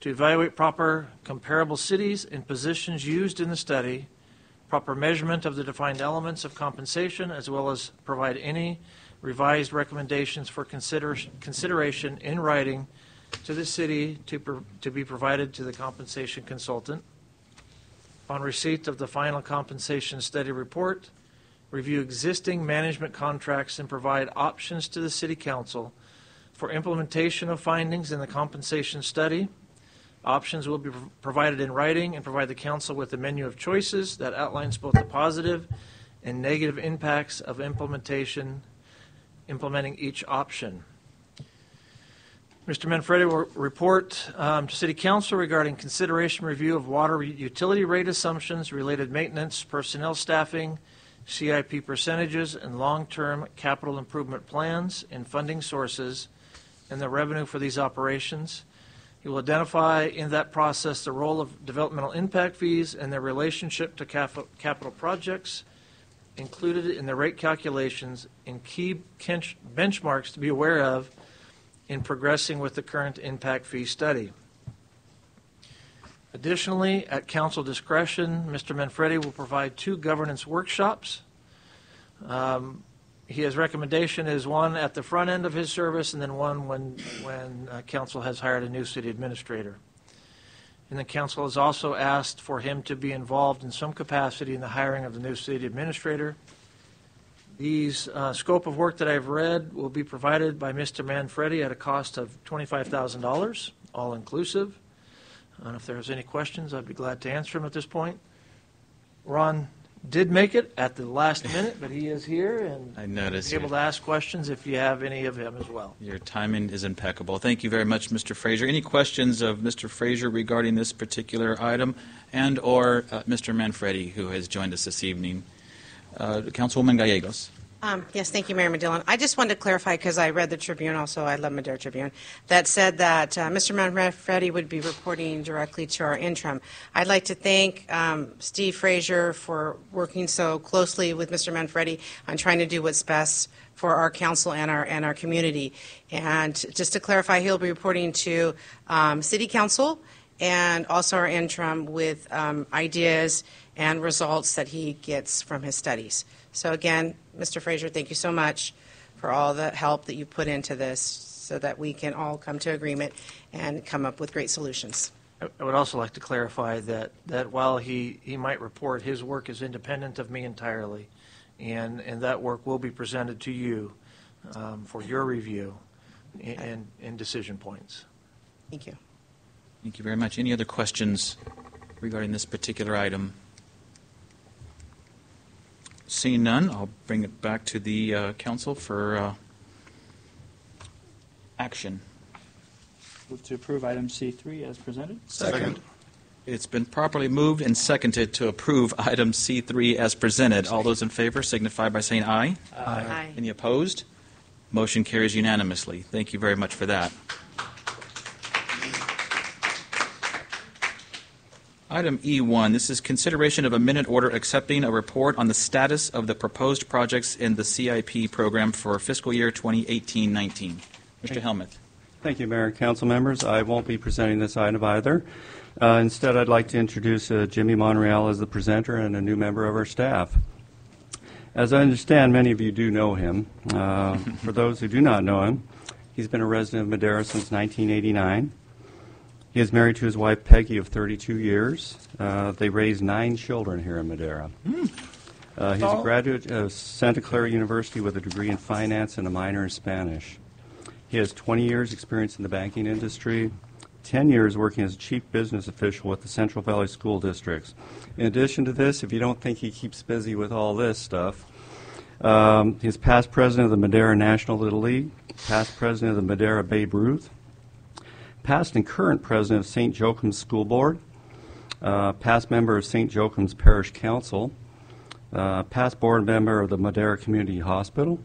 to evaluate proper comparable cities and positions used in the study, proper measurement of the defined elements of compensation, as well as provide any revised recommendations for consideration in writing to the city to be provided to the compensation consultant. On receipt of the final compensation study report, review existing management contracts and provide options to the City Council for implementation of findings in the compensation study. Options will be provided in writing and provide the Council with a menu of choices that outlines both the positive and negative impacts of implementing each option. Mr. Manfredi will report to City Council regarding consideration review of water utility rate assumptions, related maintenance, personnel staffing, CIP percentages, and long-term capital improvement plans and funding sources and the revenue for these operations. He will identify in that process the role of developmental impact fees and their relationship to capital projects included in the rate calculations and key benchmarks to be aware of in progressing with the current impact fee study. Additionally, at council discretion, Mr. Manfredi will provide 2 governance workshops. His recommendation is one at the front end of his service and then one when council has hired a new city administrator. And the council has also asked for him to be involved in some capacity in the hiring of the new city administrator. These scope of work that I've read will be provided by Mr. Manfredi at a cost of $25,000, all inclusive. And if there's any questions, I'd be glad to answer them at this point. Ron did make it at the last minute, but he is here and I noticed be able to ask questions if you have any of him as well. Your timing is impeccable. Thank you very much, Mr. Frazier. Any questions of Mr. Frazier regarding this particular item and or Mr. Manfredi, who has joined us this evening? Councilwoman Gallegos. Yes, thank you, Mayor Medillin. I just wanted to clarify, because I read the Tribune also, I love Madera Tribune, that said that Mr. Manfredi would be reporting directly to our interim. I'd like to thank Steve Frazier for working so closely with Mr. Manfredi on trying to do what's best for our council and our community. And just to clarify, he'll be reporting to City Council and also our interim with ideas and results that he gets from his studies. So again, Mr. Frazier, thank you so much for all the help that you put into this so that we can all come to agreement and come up with great solutions. I would also like to clarify that while he might report, his work is independent of me entirely, and that work will be presented to you for your review and decision points. Thank you. Thank you very much. Any other questions regarding this particular item? Seeing none, I'll bring it back to the council for action. Move to approve item C3 as presented. Second. It's been properly moved and seconded to approve item C3 as presented. All those in favor signify by saying aye. Aye. Any opposed? Motion carries unanimously. Thank you very much for that. Item E1, this is consideration of a minute order accepting a report on the status of the proposed projects in the CIP program for fiscal year 2018-19. Mr. Helmuth. Thank you, Mayor and council members. I won't be presenting this item either. Instead, I'd like to introduce Jimmy Monreal as the presenter and a new member of our staff. As I understand, many of you do know him. For those who do not know him, he's been a resident of Madera since 1989. He is married to his wife, Peggy, of 32 years. They raised 9 children here in Madera. He's a graduate of Santa Clara University with a degree in finance and a minor in Spanish. He has 20 years experience in the banking industry, 10 years working as a chief business official with the Central Valley School Districts. In addition to this, if you don't think he keeps busy with all this stuff, he's past president of the Madera National Little League, past president of the Madera Babe Ruth, past and current president of St. Joachim's School Board, past member of St. Joachim's Parish Council, past board member of the Madera Community Hospital,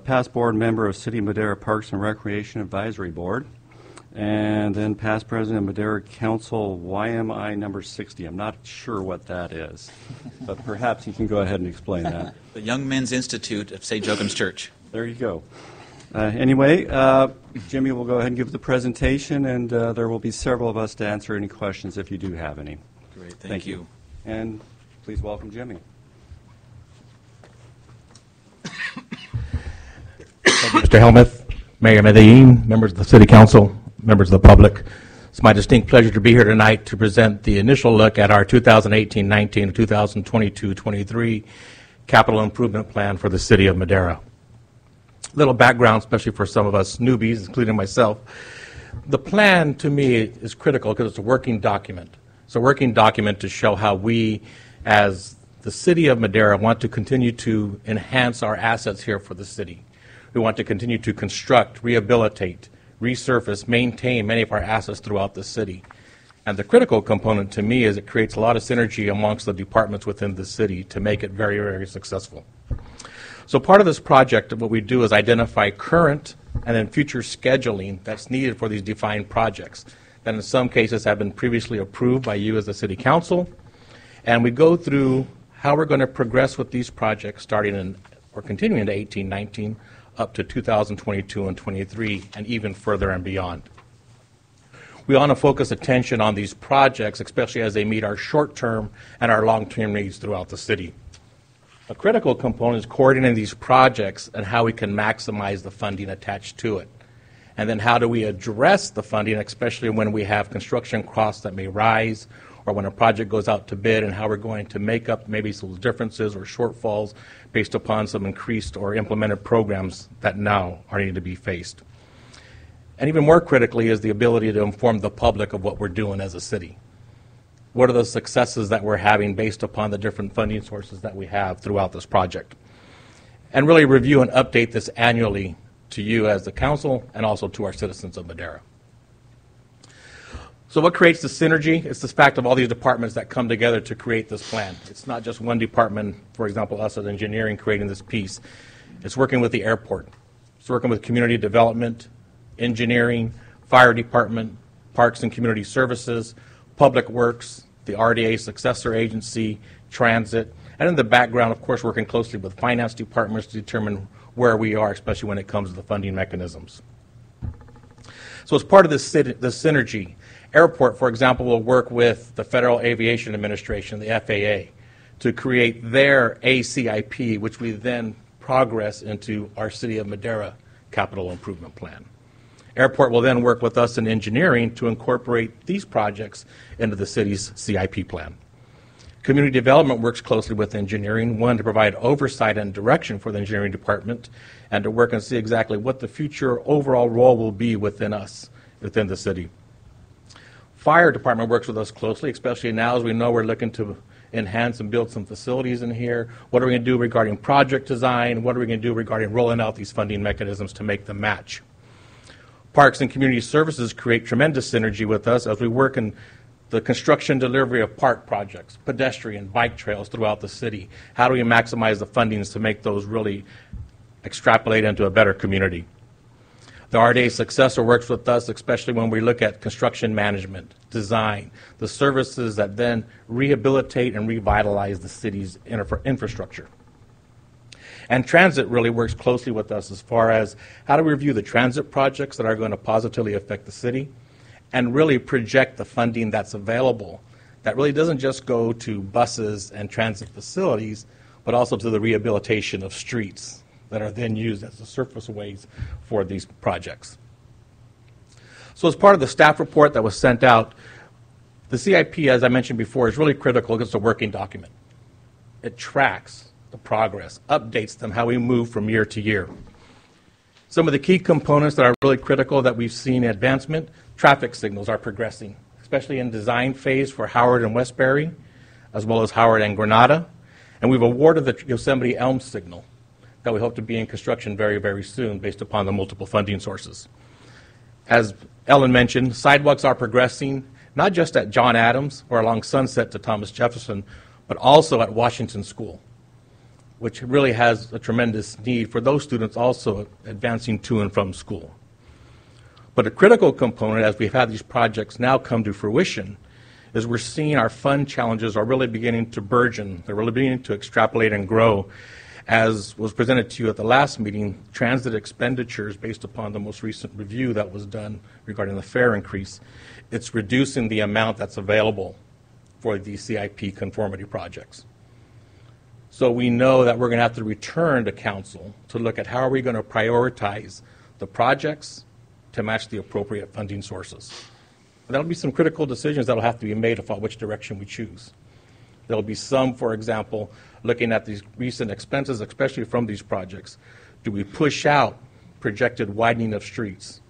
past board member of City Madera Parks and Recreation Advisory Board, and then past president of Madera Council YMI number 60. I'm not sure what that is, but perhaps you can go ahead and explain that. The Young Men's Institute of St. Joachim's Church. There you go. Anyway, Jimmy will go ahead and give the presentation, and there will be several of us to answer any questions if you do have any. Great, thank you. And please welcome Jimmy. Thank you, Mr. Helmuth, Mayor Medellin, members of the City Council, members of the public. It's my distinct pleasure to be here tonight to present the initial look at our 2018-19 and 2022-23 capital improvement plan for the City of Madera. Little background, especially for some of us newbies, including myself. The plan, to me, is critical because it's a working document. It's a working document to show how we, as the City of Madera, want to continue to enhance our assets here for the city. We want to continue to construct, rehabilitate, resurface, maintain many of our assets throughout the city. And the critical component to me is it creates a lot of synergy amongst the departments within the city to make it very, very successful. So part of this project, what we do is identify current and then future scheduling that's needed for these defined projects that in some cases have been previously approved by you as the City Council. And we go through how we're going to progress with these projects starting in or continuing into 18-19 up to 2022 and 23 and even further and beyond. We want to focus attention on these projects, especially as they meet our short-term and our long-term needs throughout the city. A critical component is coordinating these projects and how we can maximize the funding attached to it. And then how do we address the funding, especially when we have construction costs that may rise or when a project goes out to bid, and how we're going to make up maybe some differences or shortfalls based upon some increased or implemented programs that now are needing to be faced. And even more critically is the ability to inform the public of what we're doing as a city. What are the successes that we're having based upon the different funding sources that we have throughout this project? And really review and update this annually to you as the council and also to our citizens of Madera. So what creates the synergy? It's the fact of all these departments that come together to create this plan. It's not just one department, for example, us as engineering creating this piece. It's working with the airport. It's working with community development, engineering, fire department, parks and community services, public works, the RDA successor agency, transit, and in the background, of course, working closely with finance departments to determine where we are, especially when it comes to the funding mechanisms. So as part of this synergy, airport, for example, will work with the Federal Aviation Administration, the FAA, to create their ACIP, which we then progress into our City of Madera Capital Improvement Plan. Airport will then work with us in engineering to incorporate these projects into the city's CIP plan. Community development works closely with engineering, one, to provide oversight and direction for the engineering department, and to work and see exactly what the future overall role will be within us, within the city. Fire department works with us closely, especially now as we know we're looking to enhance and build some facilities in here. What are we going to do regarding project design? What are we going to do regarding rolling out these funding mechanisms to make them match? Parks and community services create tremendous synergy with us as we work in the construction delivery of park projects, pedestrian, bike trails throughout the city. How do we maximize the fundings to make those really extrapolate into a better community? The RDA successor works with us, especially when we look at construction management, design, the services that then rehabilitate and revitalize the city's infrastructure. And transit really works closely with us as far as how do we review the transit projects that are going to positively affect the city and really project the funding that's available that really doesn't just go to buses and transit facilities, but also to the rehabilitation of streets that are then used as the surface ways for these projects. So as part of the staff report that was sent out, the CIP, as I mentioned before, is really critical. It's a working document. It tracks the progress, updates them, how we move from year to year. Some of the key components that are really critical that we've seen advancement, traffic signals are progressing, especially in design phase for Howard and Westbury, as well as Howard and Granada. And we've awarded the Yosemite Elm signal that we hope to be in construction very, very soon based upon the multiple funding sources. As Ellen mentioned, sidewalks are progressing, not just at John Adams or along Sunset to Thomas Jefferson, but also at Washington School, which really has a tremendous need for those students also advancing to and from school. But a critical component, as we've had these projects now come to fruition, is we're seeing our fund challenges are really beginning to burgeon. They're really beginning to extrapolate and grow. As was presented to you at the last meeting, transit expenditures, based upon the most recent review that was done regarding the fare increase, it's reducing the amount that's available for the CIP conformity projects. So we know that we're going to have to return to council to look at how are we going to prioritize the projects to match the appropriate funding sources. And that'll be some critical decisions that will have to be made about which direction we choose. There'll be some, for example, looking at these recent expenses, especially from these projects. Do we push out projected widening of streets?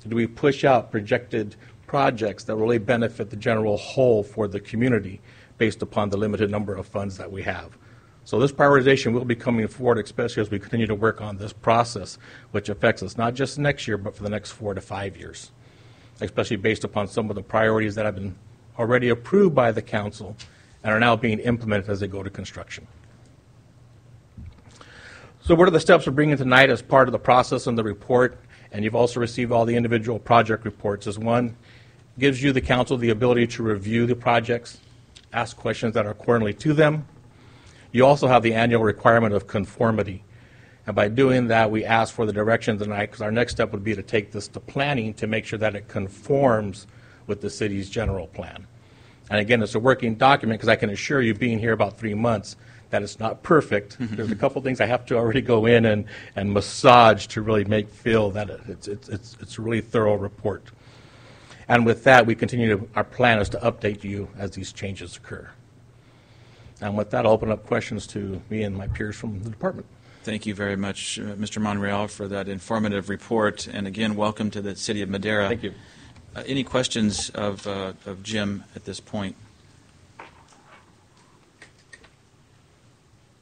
Do we push out projected projects that really benefit the general whole for the community based upon the limited number of funds that we have? So this prioritization will be coming forward, especially as we continue to work on this process, which affects us not just next year, but for the next 4 to 5 years, especially based upon some of the priorities that have been already approved by the council and are now being implemented as they go to construction. So what are the steps we're bringing tonight as part of the process and the report? And you've also received all the individual project reports. As one, gives you, the council, the ability to review the projects, ask questions that are accordingly to them. You also have the annual requirement of conformity. And by doing that, we ask for the direction tonight, because our next step would be to take this to planning to make sure that it conforms with the city's general plan. And again, it's a working document, because I can assure you, being here about 3 months, that it's not perfect. There's a couple things I have to already go in and massage to really feel that it's a really thorough report. And with that, we continue our plan is to update you as these changes occur. And with that, I'll open up questions to me and my peers from the department. Thank you very much, Mr. Monreal, for that informative report. And again, welcome to the City of Madera. Thank you. Any questions of Jim at this point?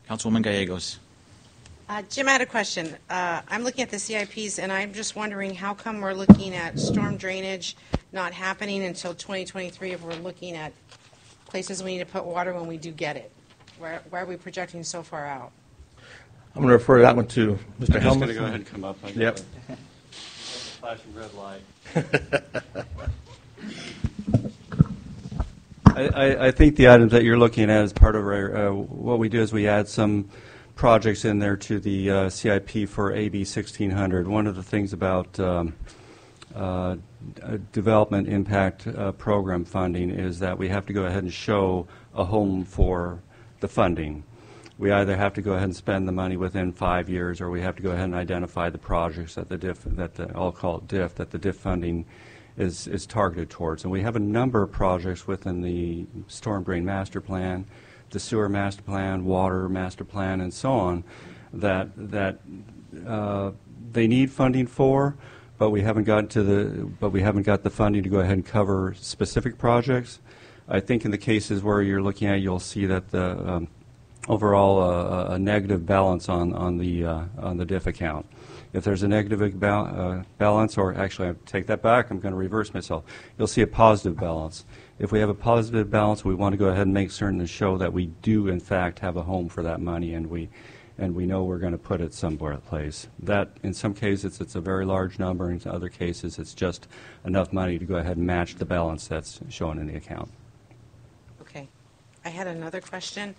Councilwoman Gallegos. Jim, I had a question. I'm looking at the CIPs, and I'm just wondering how come we're looking at storm drainage not happening until 2023 if we're looking at places we need to put water when we do get it? Why are we projecting so far out? I'm going to refer that one to Mr. I'm just Helmuth. going to go ahead and come up. Yep. Flashing red light. I think the items that you're looking at as part of our, what we do is we add some projects in there to the CIP for AB 1600. One of the things about development impact program funding is that we have to go ahead and show a home for the funding. We either have to go ahead and spend the money within 5 years, or we have to go ahead and identify the projects that I'll call it DIF, that the DIF funding is targeted towards. And we have a number of projects within the Storm Drain Master Plan, the Sewer Master Plan, Water Master Plan, and so on, that they need funding for, but we haven't got the funding to go ahead and cover specific projects. I think in the cases where you're looking at, you'll see that the overall a negative balance on the DIF account. If there's a negative balance, or actually I take that back, I'm going to reverse myself. You'll see a positive balance. If we have a positive balance, we want to go ahead and make certain to show that we do in fact have a home for that money, and we know we're going to put it somewhere in place. That in some cases it's a very large number, in other cases it's just enough money to go ahead and match the balance that's shown in the account. Okay. I had another question.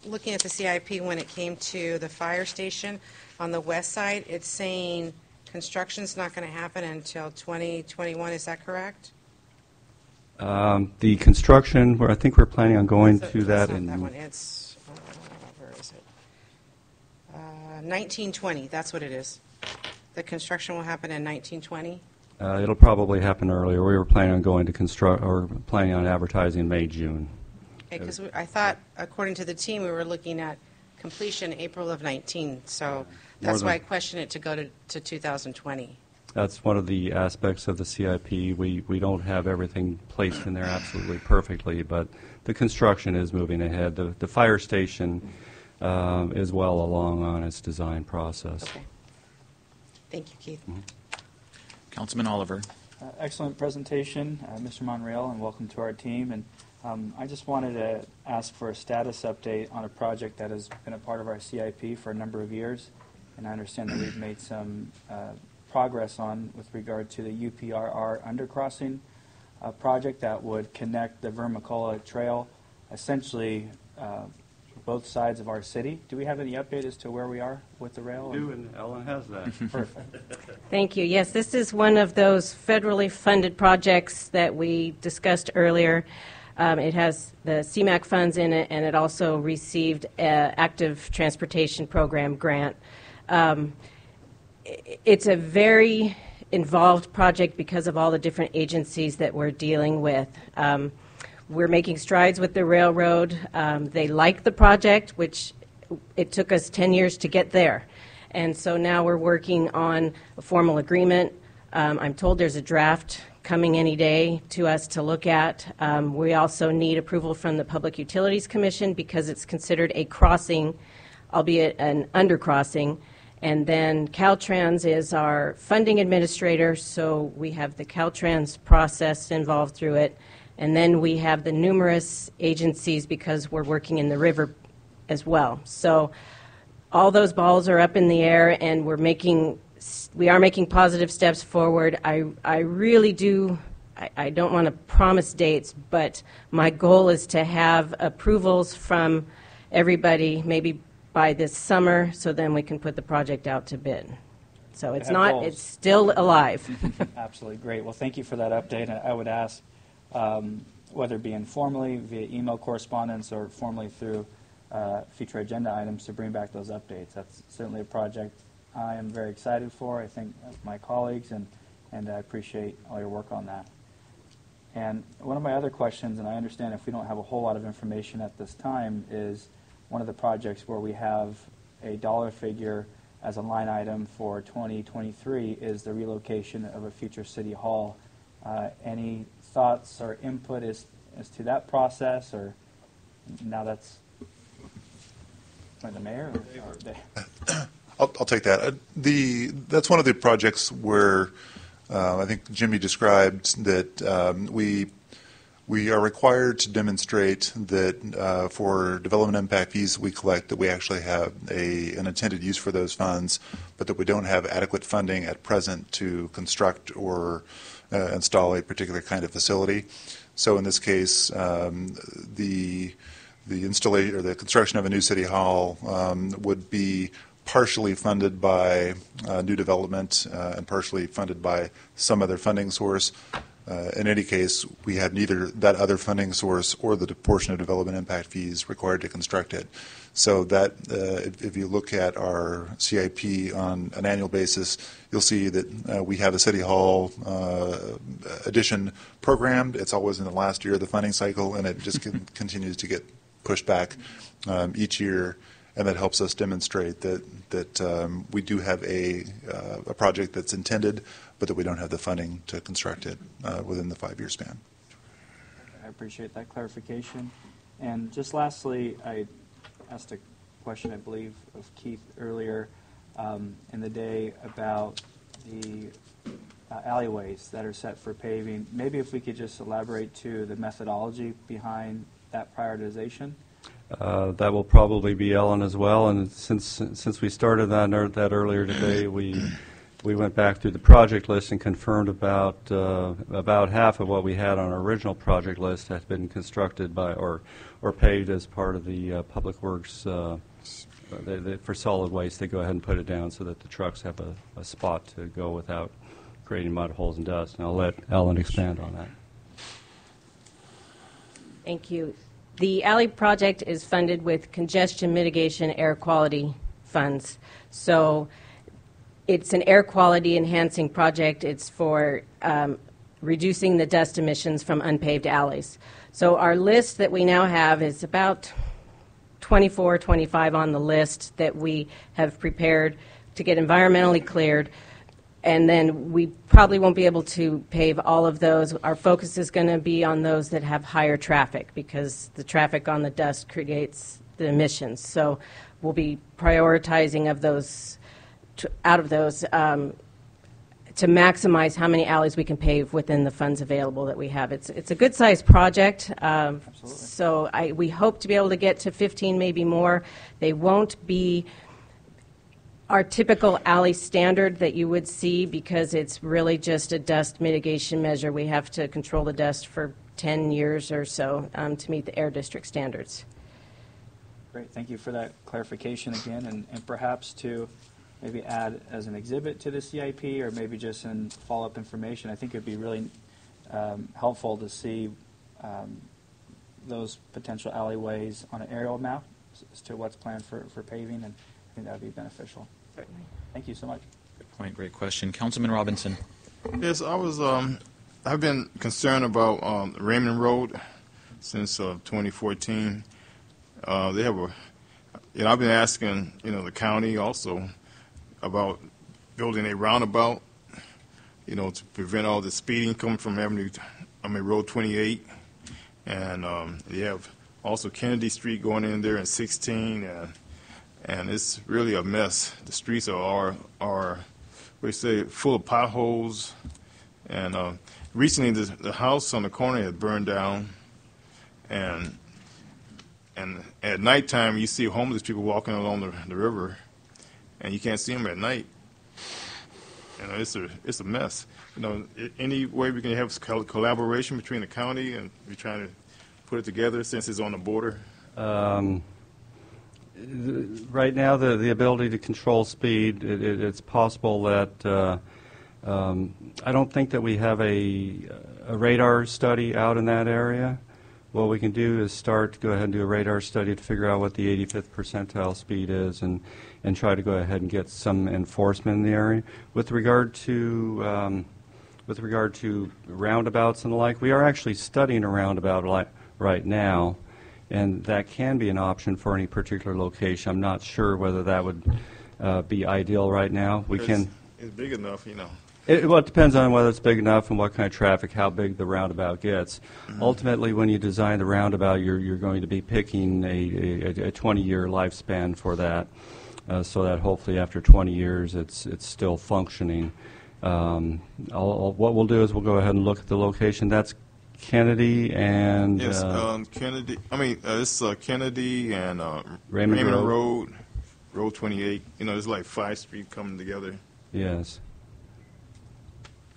Looking at the CIP, when it came to the fire station on the west side, it's saying construction's not going to happen until 2021. Is that correct? The construction, I think we're planning on going to that in... That one. It's, where is it? 1920. That's what it is. The construction will happen in 1920? It'll probably happen earlier. We were planning on going to construct, or planning on advertising May, June. Because I thought, according to the team, we were looking at completion April of 19, so that's why I questioned it to go to 2020. That's one of the aspects of the CIP. We don't have everything placed in there absolutely perfectly, but the construction is moving ahead. The fire station is well along on its design process. Okay. Thank you, Keith. Mm-hmm. Councilman Oliver. Excellent presentation, Mr. Monreal, and welcome to our team. And I just wanted to ask for a status update on a project that has been a part of our CIP for a number of years, and I understand that we've made some progress on with regard to the UPRR undercrossing project that would connect the Vermicola Trail, essentially both sides of our city. Do we have any update as to where we are with the rail? We do, and Ellen has that. Perfect. Thank you. Yes, this is one of those federally funded projects that we discussed earlier. It has the CMAQ funds in it, and it also received an active transportation program grant. It's a very involved project because of all the different agencies that we're dealing with. We're making strides with the railroad. They like the project, which it took us 10 years to get there. And so now we're working on a formal agreement. I'm told there's a draft coming any day to us to look at. We also need approval from the Public Utilities Commission because it's considered a crossing, albeit an undercrossing. And then Caltrans is our funding administrator, so we have the Caltrans process involved through it. And then we have the numerous agencies because we're working in the river as well. So all those balls are up in the air, and we are making positive steps forward. I really do, I don't want to promise dates, but my goal is to have approvals from everybody maybe by this summer, so then we can put the project out to bid. So it's not, goals. It's still alive. Absolutely, great. Well, thank you for that update. I would ask, whether it be informally via email correspondence or formally through future agenda items, to bring back those updates. That's certainly a project I am very excited for. I think my colleagues, and I appreciate all your work on that. And one of my other questions, and I understand if we don't have a whole lot of information at this time, is one of the projects where we have a dollar figure as a line item for 2023 is the relocation of a future city hall. Any thoughts or input as to that process, or now that's the mayor? I'll take that. That's one of the projects where I think Jimmy described that we are required to demonstrate that for development impact fees we collect, that we actually have an intended use for those funds, but that we don't have adequate funding at present to construct or install a particular kind of facility. So in this case, the installation or the construction of a new city hall would be partially funded by new development and partially funded by some other funding source. In any case, we have neither that other funding source or the portion of development impact fees required to construct it. So that if you look at our CIP on an annual basis, you'll see that we have a City Hall addition programmed. It's always in the last year of the funding cycle, and it just continues to get pushed back each year. And that helps us demonstrate that we do have a project that's intended, but that we don't have the funding to construct it within the 5-year span. I appreciate that clarification. And just lastly, I asked a question, I believe, of Keith earlier in the day about the alleyways that are set for paving. Maybe if we could just elaborate to the methodology behind that prioritization. That will probably be Ellen as well. And since we started that earlier today, we went back through the project list and confirmed about half of what we had on our original project list had been constructed by or paved as part of the Public Works for solid waste. They go ahead and put it down so that the trucks have a spot to go without creating mud holes and dust. And I'll let Ellen expand on that. Thank you. The alley project is funded with congestion mitigation air quality funds. So it's an air quality enhancing project. It's for reducing the dust emissions from unpaved alleys. So our list that we now have is about 24, 25 on the list that we have prepared to get environmentally cleared. And then we probably won't be able to pave all of those. Our focus is going to be on those that have higher traffic because the traffic on the dust creates the emissions. So we'll be prioritizing of those, out of those, to maximize how many alleys we can pave within the funds available that we have. It's a good-sized project. So we hope to be able to get to 15, maybe more. They won't be our typical alley standard that you would see because it's really just a dust mitigation measure. We have to control the dust for 10 years or so to meet the air district standards. Great, thank you for that clarification again, and perhaps to maybe add as an exhibit to the CIP or maybe just in follow-up information. I think it would be really helpful to see those potential alleyways on an aerial map as to what's planned for paving, and I think that would be beneficial. Certainly. Thank you so much. Good point, great question. Councilman Robinson. Yes, I've been concerned about Raymond Road since 2014. They have I've been asking, the county also about building a roundabout, to prevent all the speeding coming from Road 28. And you have also Kennedy Street going in there and 16, and it's really a mess. The streets are we say, full of potholes. And recently, the house on the corner had burned down, and at nighttime, you see homeless people walking along the river, and you can't see them at night. It's a mess. Any way we can have collaboration between the county and we're trying to put it together since it's on the border? Right now, the ability to control speed, it's possible that I don't think that we have a radar study out in that area. What we can do is go ahead and do a radar study to figure out what the 85th percentile speed is and try to go ahead and get some enforcement in the area. With regard to roundabouts and the like, we are actually studying a roundabout right now, and that can be an option for any particular location. I'm not sure whether that would be ideal right now. It's big enough, Well, it depends on whether it's big enough and what kind of traffic, how big the roundabout gets. Mm-hmm. Ultimately, when you design the roundabout, you're going to be picking a 20-year lifespan for that, so that hopefully after 20 years it's still functioning. What we'll do is we'll go ahead and look at the location. That's Kennedy and... Yes, Kennedy. It's Kennedy and Raymond Road, Road 28. It's like 5 streets coming together. Yes.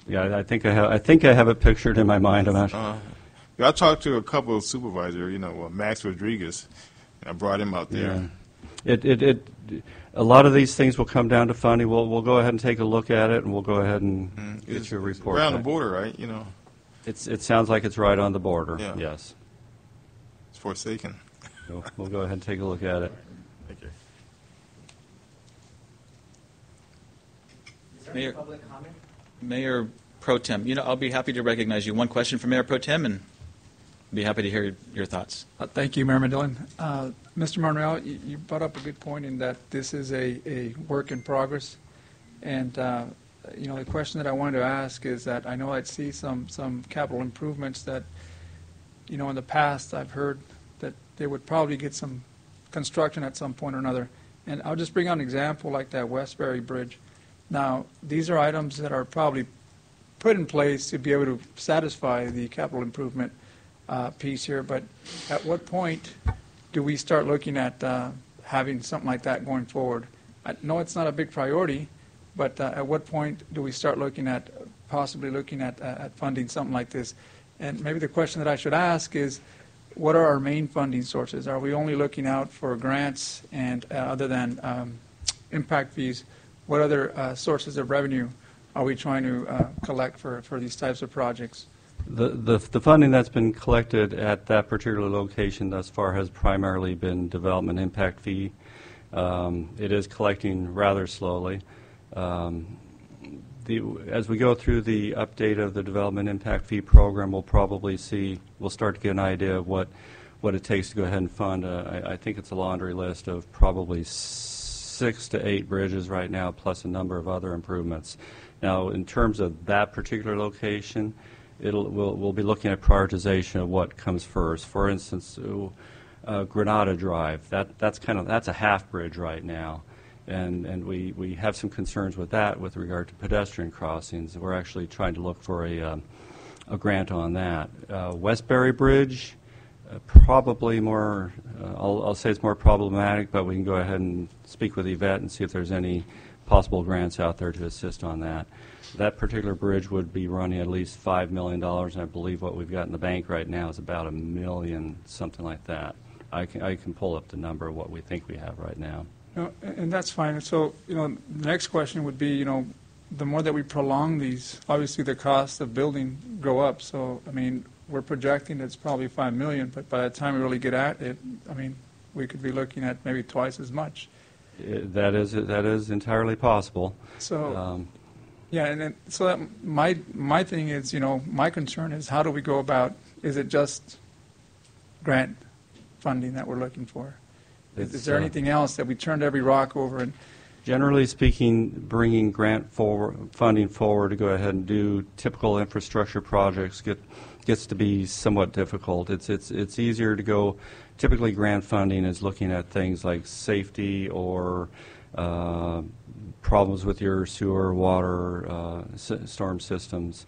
Yeah, I think I have it pictured in my mind. I talked to a couple of supervisors, Max Rodriguez, and I brought him out there. Yeah. A lot of these things will come down to funding. We'll go ahead and take a look at it, and we'll go ahead and get you a report. Right on the border, right? It sounds like it's right on the border. Yeah. Yes. It's forsaken. So we'll go ahead and take a look at it. Thank you. Is there any public comment? Mayor Pro Tem, I'll be happy to recognize you. One question for Mayor Pro Tem, and be happy to hear your thoughts. Thank you, Mayor Medellin. Mr. Monreal, you brought up a good point in that this is a work in progress. And, the question that I wanted to ask is that I know I'd see some capital improvements that, in the past I've heard that they would probably get some construction at some point or another. And I'll just bring out an example like that Westbury Bridge. Now, these are items that are probably put in place to be able to satisfy the capital improvement piece here, but at what point do we start looking at having something like that going forward? I know it's not a big priority, but at what point do we start possibly looking at funding something like this? And maybe the question that I should ask is, what are our main funding sources? Are we only looking out for grants and other than impact fees? What other sources of revenue are we trying to collect for these types of projects? The funding that's been collected at that particular location thus far has primarily been development impact fee. It is collecting rather slowly. As we go through the update of the development impact fee program, we'll start to get an idea of what it takes to go ahead and fund. I think it's a laundry list of probably 6 to 8 bridges right now, plus a number of other improvements. Now, in terms of that particular location, we'll be looking at prioritization of what comes first. For instance, Granada Drive, that's a half bridge right now, and we have some concerns with that with regard to pedestrian crossings. We're actually trying to look for a grant on that. Westbury Bridge, probably more, I'll say it's more problematic, but we can go ahead and speak with Yvette and see if there's any possible grants out there to assist on that. That particular bridge would be running at least $5 million, and I believe what we've got in the bank right now is about $1 million, something like that. I can pull up the number of what we think we have right now. No, and that's fine. So, the next question would be, the more that we prolong these, obviously the cost of building go up. So, we're projecting it's probably $5 million, but by the time we really get at it, we could be looking at maybe twice as much. That is entirely possible. So, yeah, and then, so that my thing is, my concern is how do we go about? Is it just grant funding that we're looking for? Is there anything else that we turned every rock over? And Generally speaking, bringing grant funding forward to go ahead and do typical infrastructure projects gets to be somewhat difficult. It's easier to go. Typically, grant funding is looking at things like safety or problems with your sewer, water, storm systems.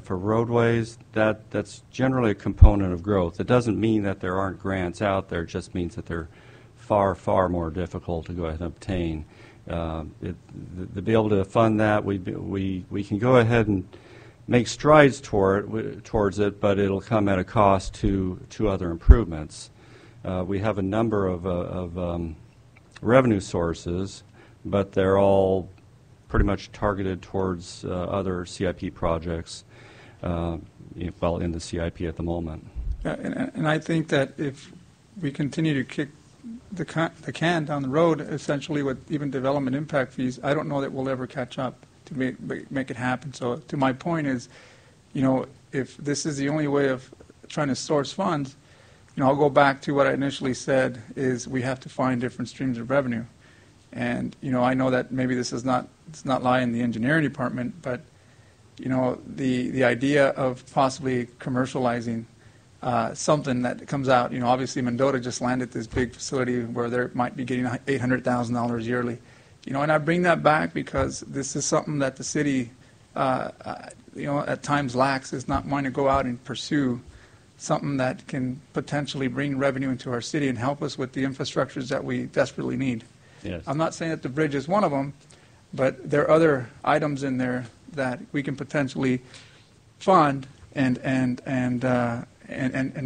For roadways, that's generally a component of growth. It doesn't mean that there aren't grants out there. It just means that they're far, far more difficult to go ahead and obtain. To be able to fund that, we can go ahead and make strides towards it, but it'll come at a cost to other improvements. We have a number of revenue sources, but they're all pretty much targeted towards other CIP projects, well, in the CIP at the moment. And I think that if we continue to kick the can down the road, essentially with even development impact fees, I don't know that we'll ever catch up to make it happen. So to my point is, if this is the only way of trying to source funds, I'll go back to what I initially said is we have to find different streams of revenue. And, I know that maybe this is it's not lie in the engineering department, but, the idea of possibly commercializing something that comes out, obviously Mendota just landed this big facility where they might be getting $800,000 yearly. And I bring that back because this is something that the city, at times lacks, is not wanting to go out and pursue something that can potentially bring revenue into our city and help us with the infrastructures that we desperately need. Yes. I'm not saying that the bridge is one of them, but there are other items in there that we can potentially fund and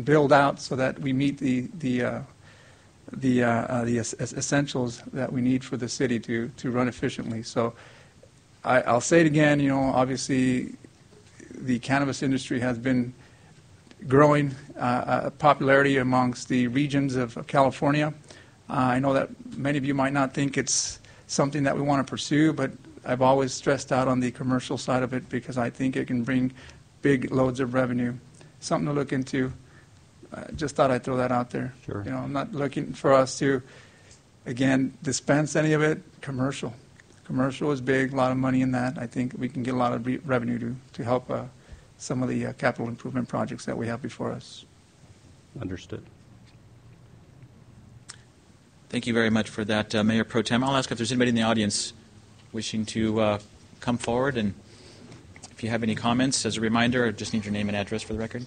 build out so that we meet the essentials that we need for the city to run efficiently. So I'll say it again, obviously the cannabis industry has been growing popularity amongst the regions of California. I know that many of you might not think it's something that we want to pursue, but I've always stressed out on the commercial side of it because I think it can bring big loads of revenue. Something to look into. Just thought I'd throw that out there. Sure. I'm not looking for us to, again, dispense any of it. Commercial is big, a lot of money in that. I think we can get a lot of revenue to help some of the capital improvement projects that we have before us. Understood. Thank you very much for that, Mayor Pro Tem. I'll ask if there's anybody in the audience wishing to come forward, and if you have any comments, as a reminder, I just need your name and address for the record.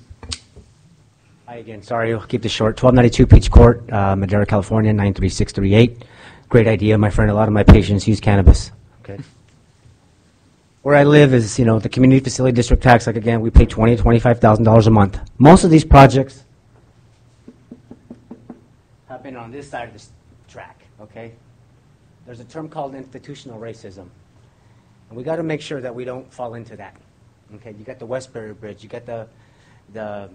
Hi again. Sorry, I'll keep this short. 1292 Peach Court, Madera, California, 93638. Great idea, my friend. A lot of my patients use cannabis. Okay. Where I live is, the community facility district tax. Like again, we pay $20,000 to $25,000 a month. Most of these projects happen on this side of the track. Okay. There's a term called institutional racism, and we got to make sure that we don't fall into that. Okay. You got the Westbury Bridge. You got the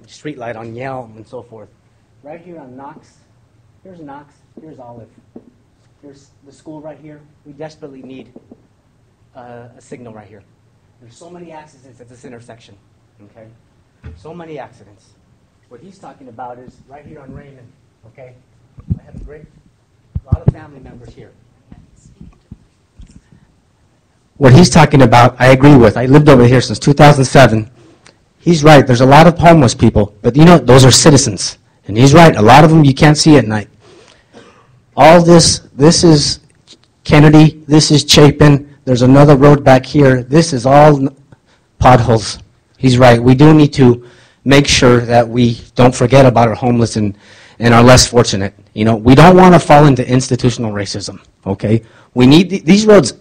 street light on Yale and so forth. Right here on Knox, here's Knox, here's Olive. Here's the school right here. We desperately need a signal right here. There's so many accidents at this intersection, okay? So many accidents. What he's talking about is right here on Raymond, okay? I have a lot of family members here. What he's talking about, I agree with. I lived over here since 2007. He's right. There's a lot of homeless people, but those are citizens. And he's right. A lot of them you can't see at night. All this is Kennedy, this is Chapin, there's another road back here. This is all potholes. He's right. We do need to make sure that we don't forget about our homeless and our less fortunate. We don't want to fall into institutional racism, okay? We need these roads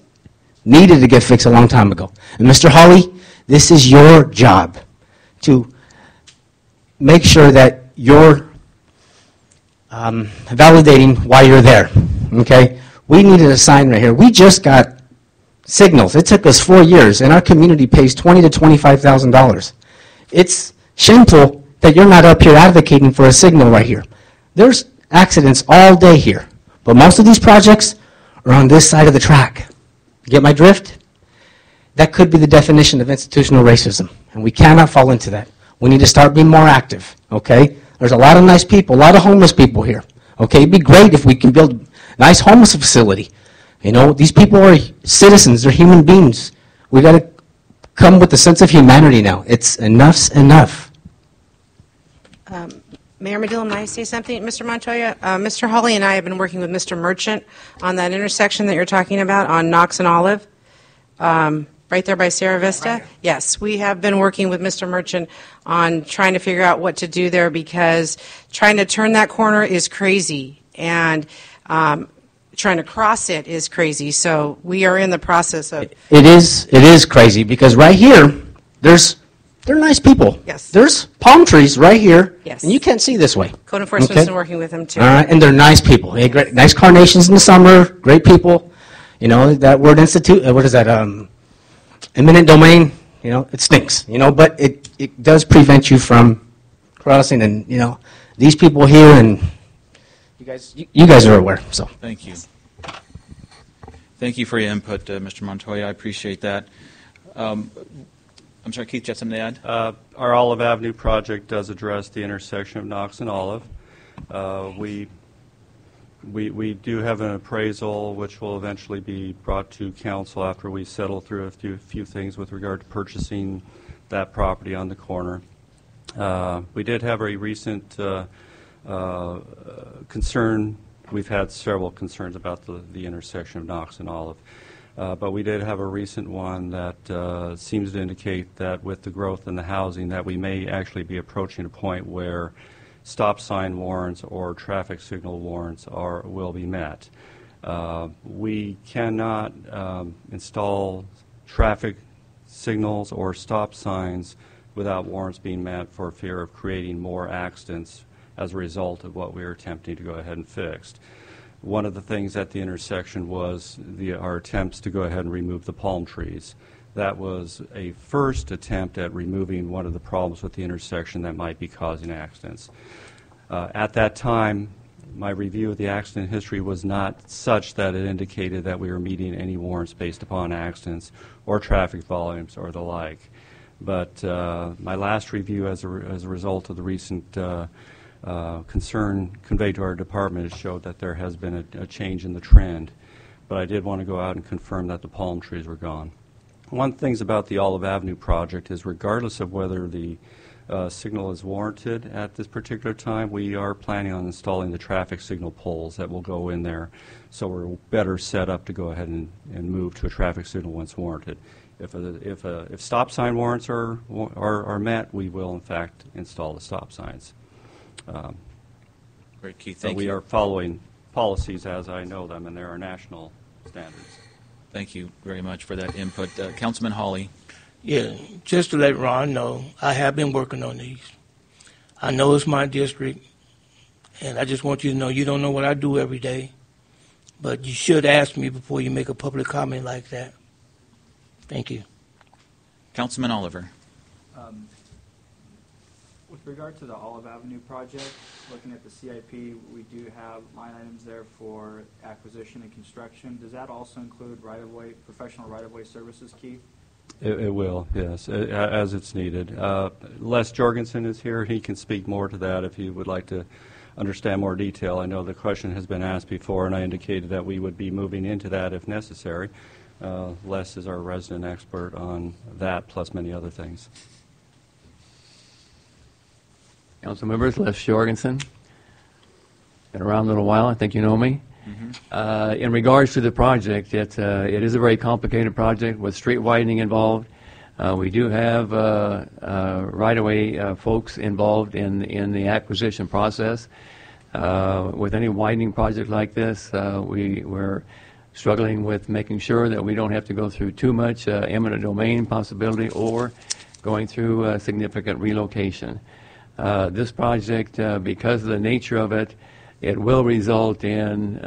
needed to get fixed a long time ago. And Mr. Hawley, this is your job to make sure that you're validating why you're there, okay? We needed a sign right here. We just got signals. It took us 4 years, and our community pays $20,000 to $25,000. It's shameful that you're not up here advocating for a signal right here. There's accidents all day here, but most of these projects are on this side of the track. Get my drift? That could be the definition of institutional racism, and we cannot fall into that. We need to start being more active, okay? There's a lot of nice people, a lot of homeless people here, okay? It'd be great if we can build nice homeless facility. You know, these people are citizens, they're human beings. We got to come with a sense of humanity now. It's enough's enough. Mayor Medina, may I say something? Mr. Montoya, Mr. Hawley and I have been working with Mr. Merchant on that intersection that you're talking about on Knox and Olive, right there by Sierra Vista. Right. Yes, we have been working with Mr. Merchant on trying to figure out what to do there, because trying to turn that corner is crazy, and trying to cross it is crazy. So we are in the process of... It is crazy, because right here, they're nice people. Yes. There's palm trees right here, yes, and you can't see this way. Code enforcement's okay? been working with them too. All right, and they're nice people. Hey, great, nice carnations in the summer, great people. You know, that word institute, what is that, eminent domain, you know, it stinks, you know, but it does prevent you from crossing, and, you know, these people here, and you guys are aware, so. Thank you. Thank you for your input, Mr. Montoya. I appreciate that. I'm sorry, Keith, you had something to add? Our Olive Avenue project does address the intersection of Knox and Olive. We do have an appraisal which will eventually be brought to council after we settle through a few things with regard to purchasing that property on the corner. We did have a recent concern. We've had several concerns about the intersection of Knox and Olive. But we did have a recent one that seems to indicate that with the growth in the housing that we may actually be approaching a point where stop sign warrants or traffic signal warrants will be met. We cannot install traffic signals or stop signs without warrants being met for fear of creating more accidents as a result of what we are attempting to go ahead and fix. One of the things at the intersection was our attempts to go ahead and remove the palm trees. That was a first attempt at removing one of the problems with the intersection that might be causing accidents. At that time, my review of the accident history was not such that it indicated that we were meeting any warrants based upon accidents or traffic volumes or the like. But my last review as a result of the recent concern conveyed to our department has showed that there has been a change in the trend. But I did want to go out and confirm that the palm trees were gone. One of the things about the Olive Avenue project is regardless of whether the signal is warranted at this particular time, we are planning on installing the traffic signal poles that will go in there, so we're better set up to go ahead and move to a traffic signal once warranted. If stop sign warrants are met, we will in fact install the stop signs. Great, Keith. Thank you. We are following policies as I know them, and there are national standards. Thank you very much for that input. Councilman Hawley. Yeah, just to let Ron know, I have been working on these. I know it's my district, and I just want you to know you don't know what I do every day, but you should ask me before you make a public comment like that. Thank you. Councilman Oliver. With regard to the Olive Avenue project, looking at the CIP, we do have line items there for acquisition and construction. Does that also include right-of-way, professional right-of-way services, Keith? It will, yes, as it's needed. Les Jorgensen is here. He can speak more to that if you would like to understand more detail. I know the question has been asked before, and I indicated that we would be moving into that if necessary. Les is our resident expert on that, plus many other things. Council members, Les Jorgensen. Been around a little while. I think you know me. Mm-hmm. In regards to the project, it is a very complicated project with street widening involved. We do have right-of-way folks involved in the acquisition process. With any widening project like this, we're struggling with making sure that we don't have to go through too much eminent domain possibility or going through significant relocation. This project, because of the nature of it, it will result in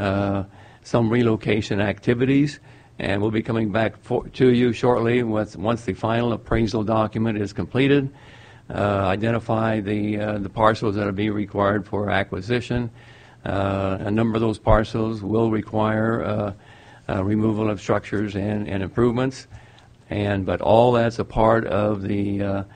some relocation activities, and we'll be coming back to you shortly once the final appraisal document is completed, identify the parcels that will be required for acquisition. A number of those parcels will require removal of structures and improvements, but all that's a part of the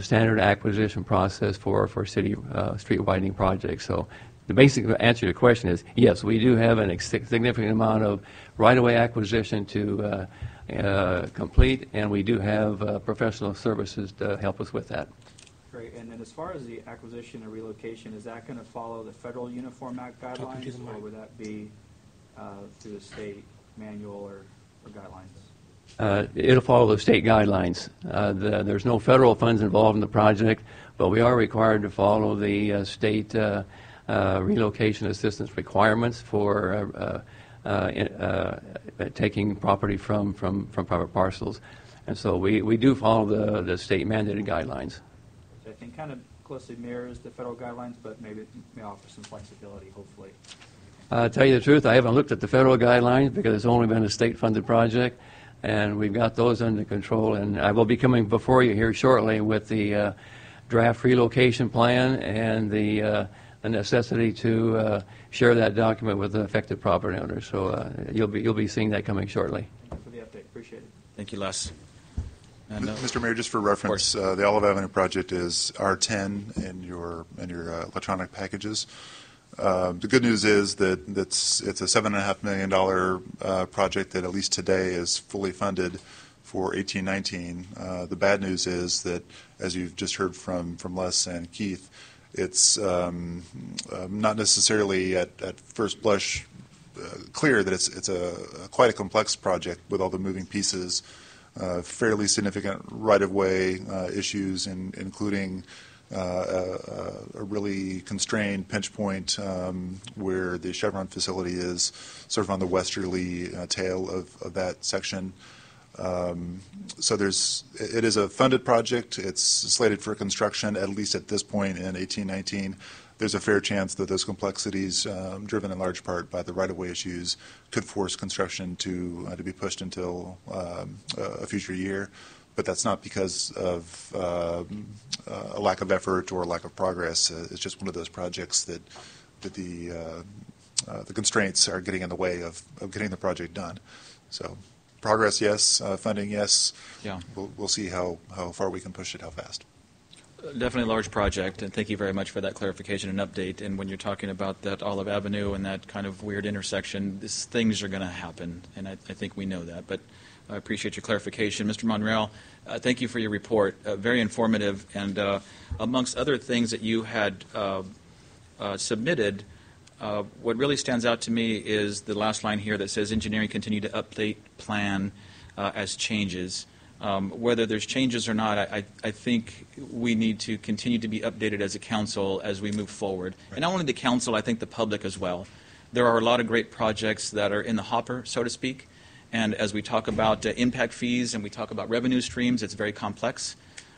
standard acquisition process for city street widening projects. So the basic answer to your question is yes, we do have a significant amount of right-of-way acquisition to complete, and we do have professional services to help us with that. Great. And then as far as the acquisition and relocation, is that going to follow the Federal Uniform Act guidelines, or would that be through the state manual or guidelines? It'll follow the state guidelines. There's no federal funds involved in the project, but we are required to follow the state relocation assistance requirements for taking property from private parcels. And so we do follow the state mandated guidelines. Which I think kind of closely mirrors the federal guidelines, but maybe it may offer some flexibility, hopefully. Tell you the truth, I haven't looked at the federal guidelines because it's only been a state-funded project, and we've got those under control. And I will be coming before you here shortly with the draft relocation plan and the necessity to share that document with the affected property owners. So you'll be seeing that coming shortly. Thank you for the update. Appreciate it. Thank you, Les. And, Mr. Mayor, just for reference, the Olive Avenue project is R10 in your electronic packages. The good news is that it's a $7.5 million project that at least today is fully funded for 18-19. The bad news is that, as you've just heard from Les and Keith, it's not necessarily at first blush clear that it's quite a complex project with all the moving pieces, fairly significant right-of-way issues, including a really constrained pinch point where the Chevron facility is sort of on the westerly tail of that section. So it is a funded project. It's slated for construction at least at this point in 18-19. There's a fair chance that those complexities, driven in large part by the right-of-way issues, could force construction to be pushed until a future year. But that's not because of a lack of effort or a lack of progress. It's just one of those projects that the constraints are getting in the way of getting the project done. So progress, yes. Funding, yes. Yeah. We'll see how far we can push it, how fast. Definitely a large project, and thank you very much for that clarification and update. And when you're talking about that Olive Avenue and that kind of weird intersection, things are going to happen, and I think we know that. But I appreciate your clarification. Mr. Monreal, thank you for your report. Very informative, and amongst other things that you had submitted, what really stands out to me is the last line here that says, engineering continue to update plan as changes. Whether there's changes or not, I think we need to continue to be updated as a council as we move forward. Right. And not only the council, I think the public as well. There are a lot of great projects that are in the hopper, so to speak. And as we talk about impact fees and we talk about revenue streams, it's very complex.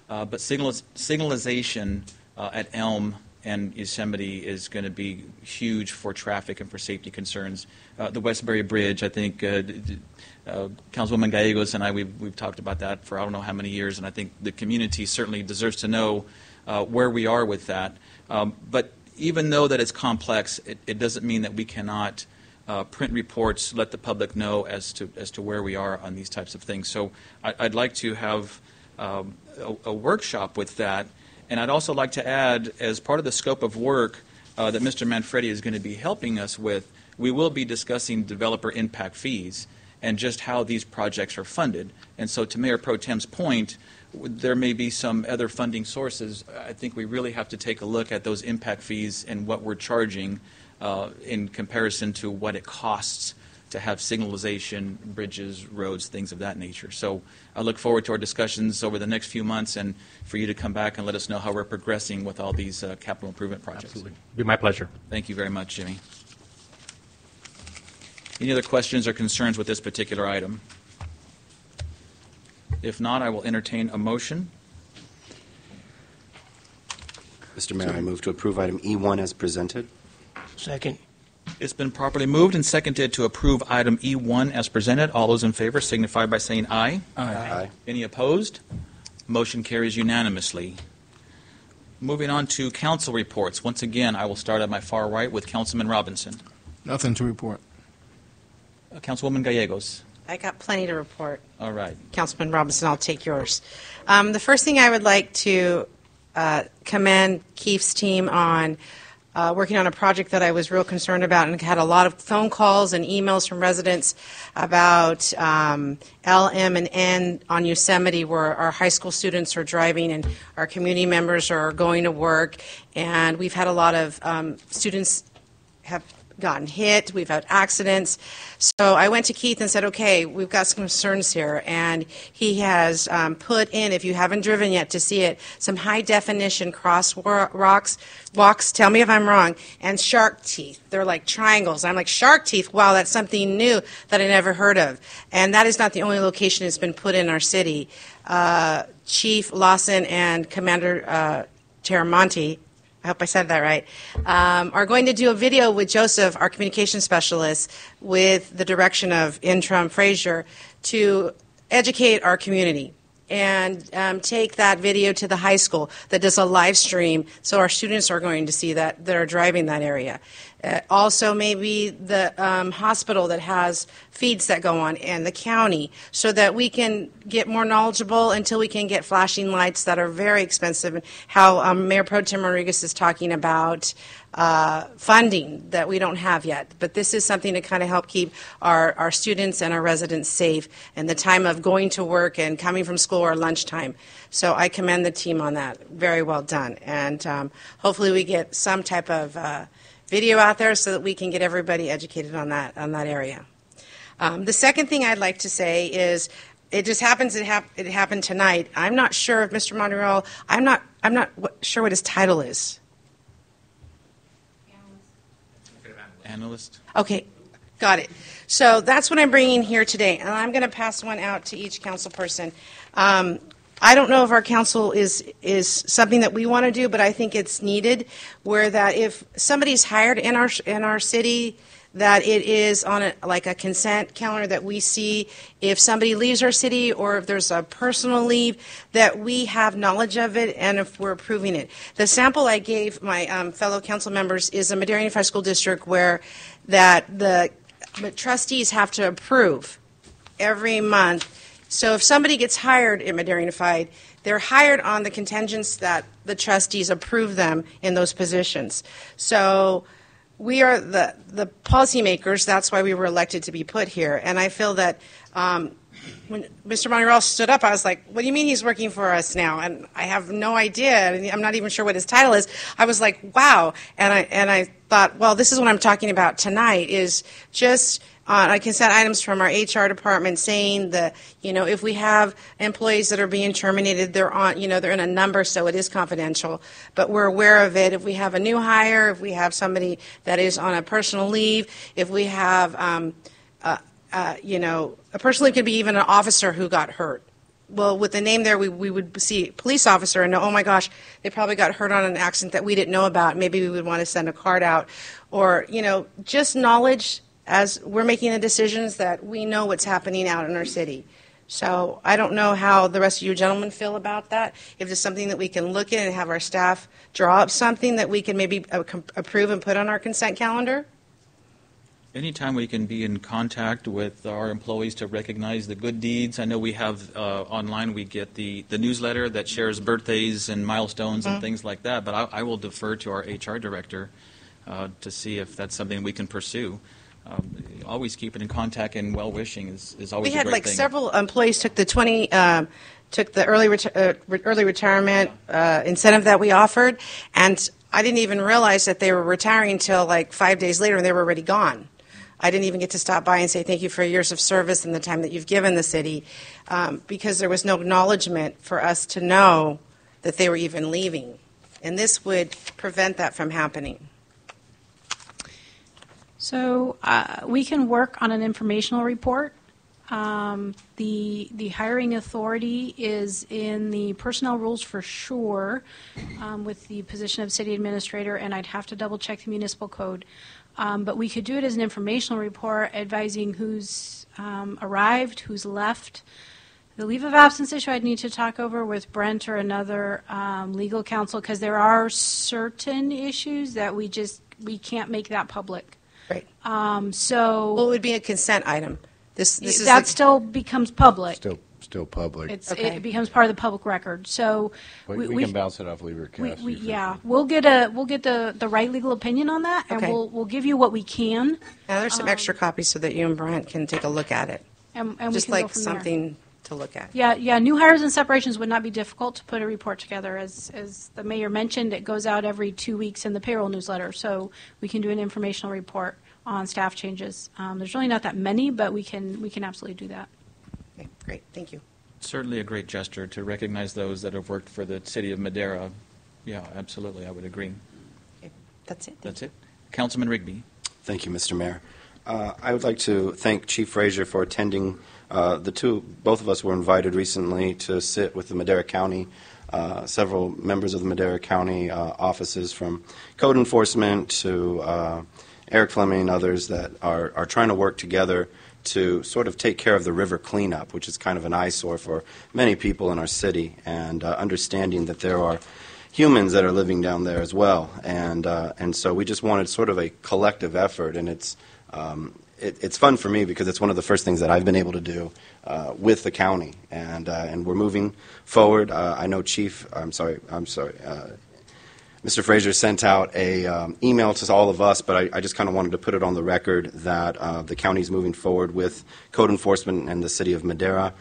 But signalization at Elm and Yosemite is going to be huge for traffic and for safety concerns. The Westbury Bridge, I think Councilwoman Gallegos and I, we've talked about that for I don't know how many years, and I think the community certainly deserves to know where we are with that. But even though that it's complex, it doesn't mean that we cannot print reports, let the public know as to where we are on these types of things. So I'd like to have a workshop with that. And I'd also like to add, as part of the scope of work that Mr. Manfredi is going to be helping us with, we will be discussing developer impact fees and just how these projects are funded. And so to Mayor Pro Tem's point, there may be some other funding sources. I think we really have to take a look at those impact fees and what we're charging in comparison to what it costs to have signalization, bridges, roads, things of that nature. So I look forward to our discussions over the next few months and for you to come back and let us know how we're progressing with all these capital improvement projects. Absolutely. It'd be my pleasure. Thank you very much, Jimmy. Any other questions or concerns with this particular item? If not, I will entertain a motion. Mr. Mayor, I move to approve item E1 as presented. Second. It's been properly moved and seconded to approve item E1 as presented. All those in favor signify by saying aye. Aye. Aye. Any opposed? Motion carries unanimously. Moving on to council reports. Once again, I will start at my far right with Councilman Robinson. Nothing to report. Councilwoman Gallegos. I got plenty to report. All right. Councilman Robinson, I'll take yours. The first thing I would like to commend Keith's team on working on a project that I was real concerned about, and had a lot of phone calls and emails from residents about L, M, and N on Yosemite, where our high school students are driving and our community members are going to work. And we've had a lot of students have gotten hit, we've had accidents. So I went to Keith and said, okay, we've got some concerns here. And he has put in, if you haven't driven yet to see it, some high definition walks, tell me if I'm wrong, and shark teeth. They're like triangles. I'm like, shark teeth? Wow, that's something new that I never heard of. And that is not the only location it's been put in our city. Chief Lawson and Commander Teramonte, I hope I said that right, are going to do a video with Joseph, our communication specialist, with the direction of Interim Frazier, to educate our community and take that video to the high school that does a live stream, so our students are going to see that are driving that area. Also maybe the hospital that has feeds that go on, and the county, so that we can get more knowledgeable until we can get flashing lights that are very expensive. And how Mayor Pro Tem Rodriguez is talking about funding that we don't have yet. But this is something to kind of help keep our students and our residents safe in the time of going to work and coming from school or lunchtime. So I commend the team on that. Very well done. And hopefully we get some type of video out there so that we can get everybody educated on that area. The second thing I'd like to say is, it just happens it happened tonight. I'm not sure if Mr. Monreal, I'm not sure what his title is. Analyst. Okay, got it. So that's what I'm bringing here today, and I'm going to pass one out to each council person. I don't know if our council is something that we want to do, but I think it's needed, where that if somebody's hired in our city, that it is on like a consent calendar that we see. If somebody leaves our city, or if there's a personal leave, that we have knowledge of it, and if we're approving it. The sample I gave my fellow council members is a Madera Unified School District, where that the trustees have to approve every month. So if somebody gets hired in Madera Unified, they're hired on the contingents that the trustees approve them in those positions. So we are the policymakers. That's why we were elected to be put here. And I feel that when Mr. Monreal stood up, I was like, what do you mean he's working for us now? And I have no idea. I'm not even sure what his title is. I was like, wow. And I thought, well, this is what I'm talking about tonight, is just I consent items from our HR department saying that, if we have employees that are being terminated, they're in a number, so it is confidential, but we're aware of it. If we have a new hire, if we have somebody that is on a personal leave, if we have, a personal leave could be even an officer who got hurt. Well, with the name there, we would see police officer and know, oh my gosh, they probably got hurt on an accident that we didn't know about. Maybe we would want to send a card out, or, just knowledge as we're making the decisions, that we know what's happening out in our city. So I don't know how the rest of you gentlemen feel about that. If it's something that we can look at and have our staff draw up something that we can maybe approve and put on our consent calendar. Anytime we can be in contact with our employees to recognize the good deeds. I know we have online, we get the newsletter that shares birthdays and milestones and things like that, but I will defer to our HR director to see if that's something we can pursue. Always keeping in contact and well-wishing is always a great thing. We had several employees took the early retirement incentive that we offered, and I didn't even realize that they were retiring until 5 days later, and they were already gone. I didn't even get to stop by and say thank you for your years of service and the time that you've given the city, because there was no acknowledgement for us to know that they were even leaving, and this would prevent that from happening. So we can work on an informational report. The hiring authority is in the personnel rules for sure, with the position of city administrator, and I'd have to double check the municipal code. But we could do it as an informational report advising who's arrived, who's left. The leave of absence issue I'd need to talk over with Brent or another legal counsel, because there are certain issues that we can't make that public. Right. Well, it would be a consent item. This still becomes public. still public. It becomes part of the public record. So we can bounce it off Lever Cassidy. Yeah, we'll get the right legal opinion on that, and Okay. we'll give you what we can. Now, there's some extra copies so that you and Brent can take a look at it. And Just we can go like from there. something to look at. Yeah, new hires and separations would not be difficult to put a report together. As the mayor mentioned, it goes out every 2 weeks in the payroll newsletter, so we can do an informational report on staff changes. There's really not that many, but we can absolutely do that. Okay, great, thank you. Certainly a great gesture to recognize those that have worked for the city of Madera. Yeah, absolutely, I would agree. Okay, that's it. That's it. Councilman Rigby. Thank you, Mr. Mayor. I would like to thank Chief Frazier for attending. Both of us were invited recently to sit with the Madera County, several members of the Madera County offices, from code enforcement to Eric Fleming and others that are trying to work together to sort of take care of the river cleanup, which is kind of an eyesore for many people in our city, and understanding that there are humans that are living down there as well. And so we just wanted sort of a collective effort, and it's fun for me because it's one of the first things that I've been able to do with the county, and we're moving forward. I know Mr. Frazier sent out a email to all of us, but I just kind of wanted to put it on the record that the county's moving forward with code enforcement and the city of Madera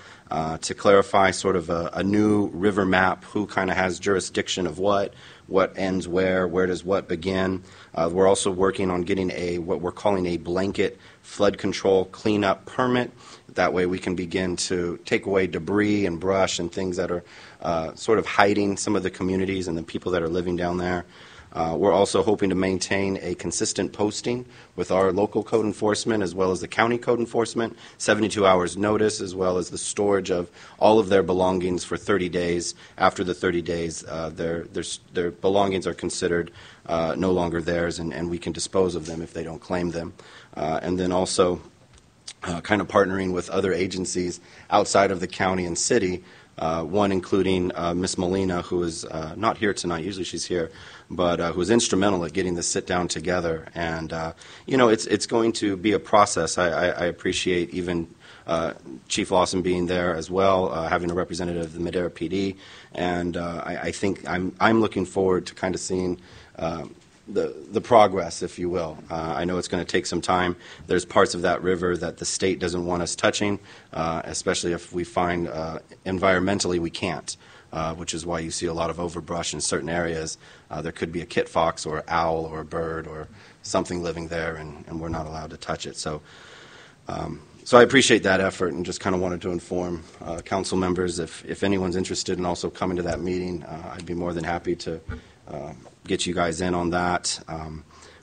to clarify sort of a new river map, who kind of has jurisdiction of what ends where does what begin. We're also working on getting what we're calling a blanket flood control cleanup permit. That way we can begin to take away debris and brush and things that are sort of hiding some of the communities and the people that are living down there. We're also hoping to maintain a consistent posting with our local code enforcement as well as the county code enforcement, 72 hours notice, as well as the storage of all of their belongings for 30 days. After the 30 days, their belongings are considered no longer theirs, and we can dispose of them if they don't claim them. And then also kind of partnering with other agencies outside of the county and city, one including Ms. Molina, who is not here tonight. Usually she's here, but who was instrumental at getting this sit-down together. And, it's going to be a process. I appreciate even Chief Lawson being there as well, having a representative of the Madera PD. And I think I'm looking forward to kind of seeing the progress, if you will. I know it's going to take some time. There's parts of that river that the state doesn't want us touching, especially if we find environmentally we can't, which is why you see a lot of overbrush in certain areas. There could be a kit fox or owl or a bird or something living there, and we're not allowed to touch it. So I appreciate that effort, and just kind of wanted to inform council members if anyone's interested in also coming to that meeting, I'd be more than happy to get you guys in on that.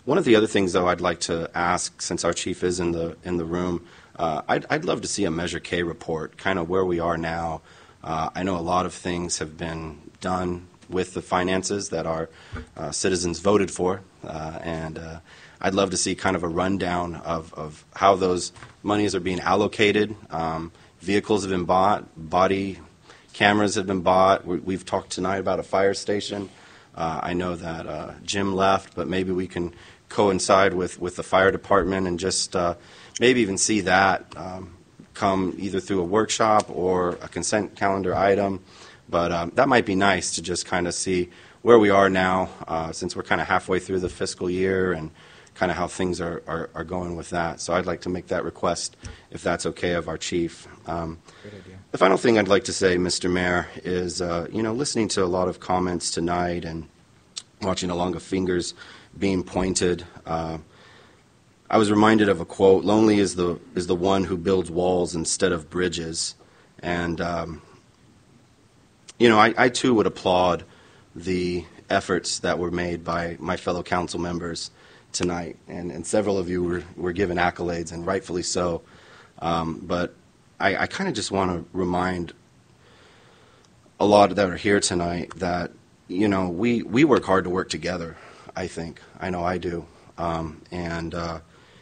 One of the other things, though, I'd like to ask, since our chief is in the room, I'd love to see a Measure K report, kind of where we are now. I know a lot of things have been done with the finances that our citizens voted for, and I'd love to see kind of a rundown of how those monies are being allocated. Vehicles have been bought, body cameras have been bought. We've talked tonight about a fire station. I know that Jim left, but maybe we can coincide with the fire department and just maybe even see that come either through a workshop or a consent calendar item. But that might be nice to just kind of see where we are now, since we're kind of halfway through the fiscal year, and kind of how things are going with that. So I'd like to make that request, if that's okay, of our chief. The final thing I'd like to say, Mr. Mayor, is listening to a lot of comments tonight and watching along of fingers being pointed. I was reminded of a quote: "Lonely is the one who builds walls instead of bridges." And I too would applaud the efforts that were made by my fellow council members tonight, and several of you were given accolades, and rightfully so. But I kind of just want to remind a lot that are here tonight that, we work hard to work together, I think. I know I do. And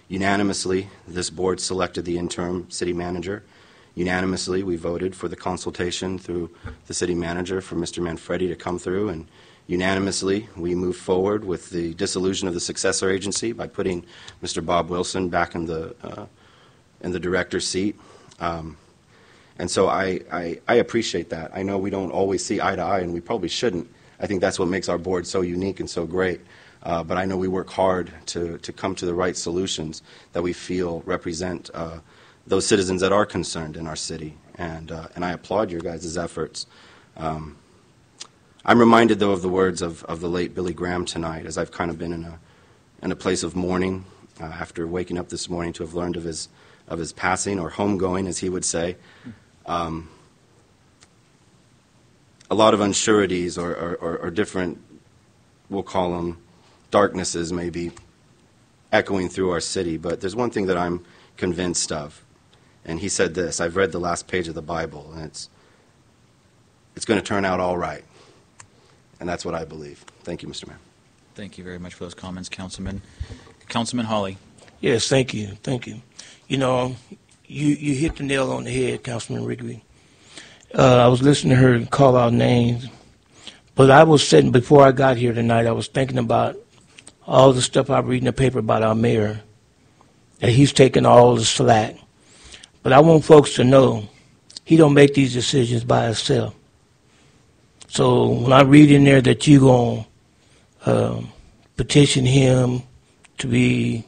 unanimously, this board selected the interim city manager. Unanimously, we voted for the consultation through the city manager for Mr. Manfredi to come through, and unanimously, we moved forward with the dissolution of the successor agency by putting Mr. Bob Wilson back in the director's seat. And so I appreciate that. I know we don't always see eye to eye, and we probably shouldn't. I think that's what makes our board so unique and so great. But I know we work hard to come to the right solutions that we feel represent those citizens that are concerned in our city. And I applaud your guys' efforts. I'm reminded, though, of the words of the late Billy Graham tonight, as I've kind of been in a place of mourning after waking up this morning to have learned of his passing, or homegoing, as he would say. A lot of unsureties or different, we'll call them, darknesses maybe echoing through our city. But there's one thing that I'm convinced of, and he said this: I've read the last page of the Bible, and it's going to turn out all right. And that's what I believe. Thank you, Mr. Mayor. Thank you very much for those comments, Councilman. Councilman Hawley. Yes, thank you. Thank you. You know, you hit the nail on the head, Councilman Wrigley. I was listening to her call out names, but I was sitting, before I got here tonight, I was thinking about all the stuff I read in the paper about our mayor, that he's taking all the slack. But I want folks to know he don't make these decisions by himself. So when I read in there that you're going to petition him to be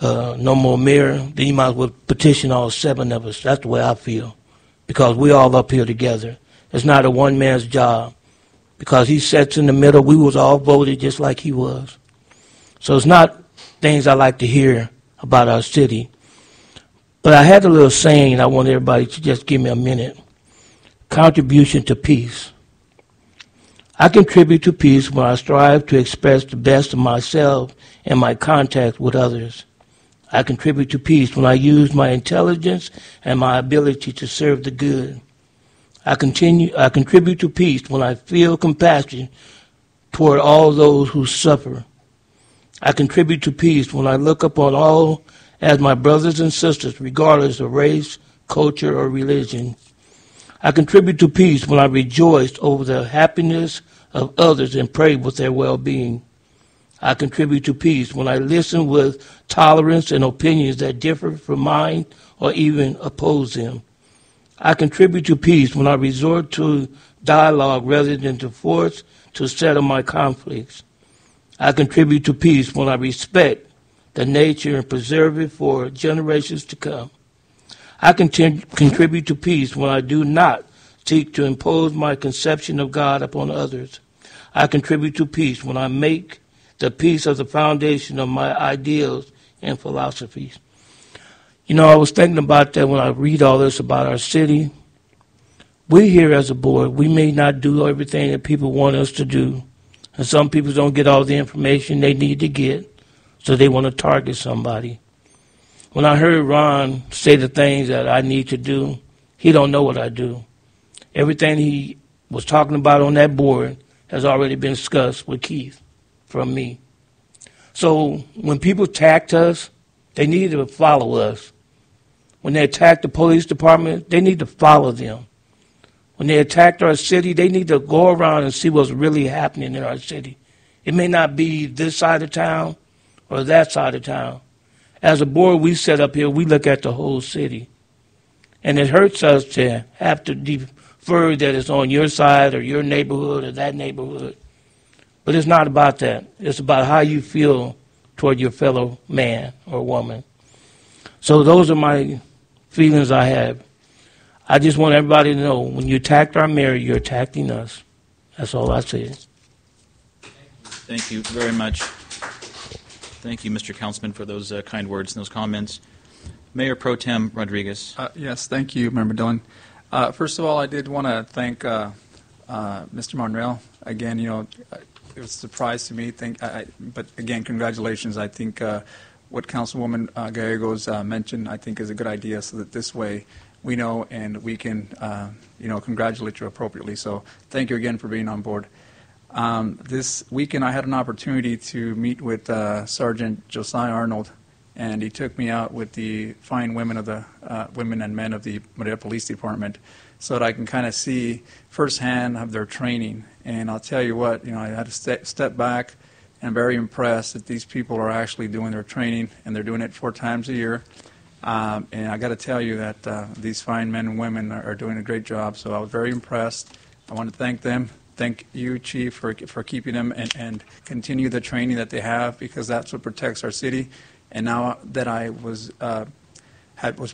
no more mayor, then you might as well petition all 7 of us. That's the way I feel, because we're all up here together. It's not a one man's job, because he sits in the middle. We was all voted just like he was. So it's not things I like to hear about our city. But I had a little saying, and I want everybody to just give me a minute. Contribution to peace. I contribute to peace when I strive to express the best of myself in my contact with others. I contribute to peace when I use my intelligence and my ability to serve the good. I contribute to peace when I feel compassion toward all those who suffer. I contribute to peace when I look upon all as my brothers and sisters, regardless of race, culture, or religion. I contribute to peace when I rejoice over the happiness of others and pray with their well-being. I contribute to peace when I listen with tolerance and opinions that differ from mine or even oppose them. I contribute to peace when I resort to dialogue rather than to force to settle my conflicts. I contribute to peace when I respect the nature and preserve it for generations to come. I contribute to peace when I do not seek to impose my conception of God upon others. I contribute to peace when I make the peace of the foundation of my ideals and philosophies. You know, I was thinking about that when I read all this about our city. We here as a board, we may not do everything that people want us to do. And some people don't get all the information they need to get, so they want to target somebody. When I heard Ron say the things that I need to do, he don't know what I do. Everything he was talking about on that board has already been discussed with Keith from me. So when people attacked us, they need to follow us. When they attack the police department, they need to follow them. When they attacked our city, they need to go around and see what's really happening in our city. It may not be this side of town or that side of town. As a board, we set up here, we look at the whole city. And it hurts us to have to defer that it's on your side or your neighborhood or that neighborhood. But it's not about that. It's about how you feel toward your fellow man or woman. So those are my feelings I have. I just want everybody to know, when you attacked our mayor, you're attacking us. That's all I say. Thank you very much. Thank you, Mr. Councilman, for those kind words and those comments. Mayor Pro Tem Rodriguez. Yes, thank you, Member Dillon. First of all, I did want to thank Mr. Monreal. Again, you know, it was a surprise to me. But again, congratulations. I think what Councilwoman Gallegos mentioned, I think, is a good idea, so that this way we know and we can, you know, congratulate you appropriately. So thank you again for being on board. This weekend, I had an opportunity to meet with Sergeant Josiah Arnold, and he took me out with the fine women of the women and men of the Madera Police Department, so that I can kind of see firsthand of their training. And I'll tell you what, you know, I had to step back, and I'm very impressed that these people are actually doing their training, and they're doing it 4 times a year. And I got to tell you that these fine men and women are doing a great job, so I was very impressed. I want to thank them. Thank you, Chief, for keeping them and continue the training that they have, because that's what protects our city. And now that I was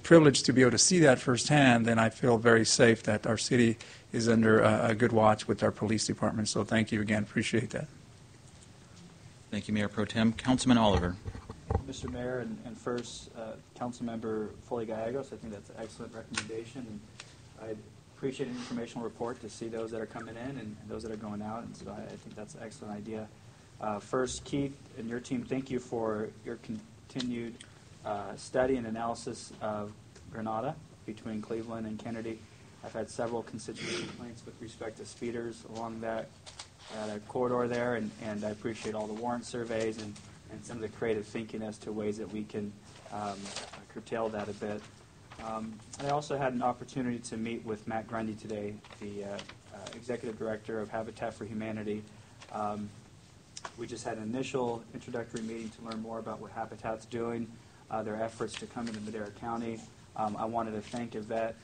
privileged to be able to see that firsthand, then I feel very safe that our city is under a good watch with our police department. So thank you again. Appreciate that. Thank you, Mayor Pro Tem. Councilman Oliver. Mr. Mayor, and first, Councilmember Foley Gallegos, I think that's an excellent recommendation. And I appreciate an informational report to see those that are coming in and those that are going out, and so I think that's an excellent idea. First, Keith and your team, thank you for your continued study and analysis of Granada between Cleveland and Kennedy. I've had several constituent complaints with respect to speeders along that corridor there, and I appreciate all the warrant surveys and some of the creative thinking as to ways that we can curtail that a bit. I also had an opportunity to meet with Matt Grundy today, the Executive Director of Habitat for Humanity. We just had an initial introductory meeting to learn more about what Habitat's doing, their efforts to come into Madera County. I wanted to thank Yvette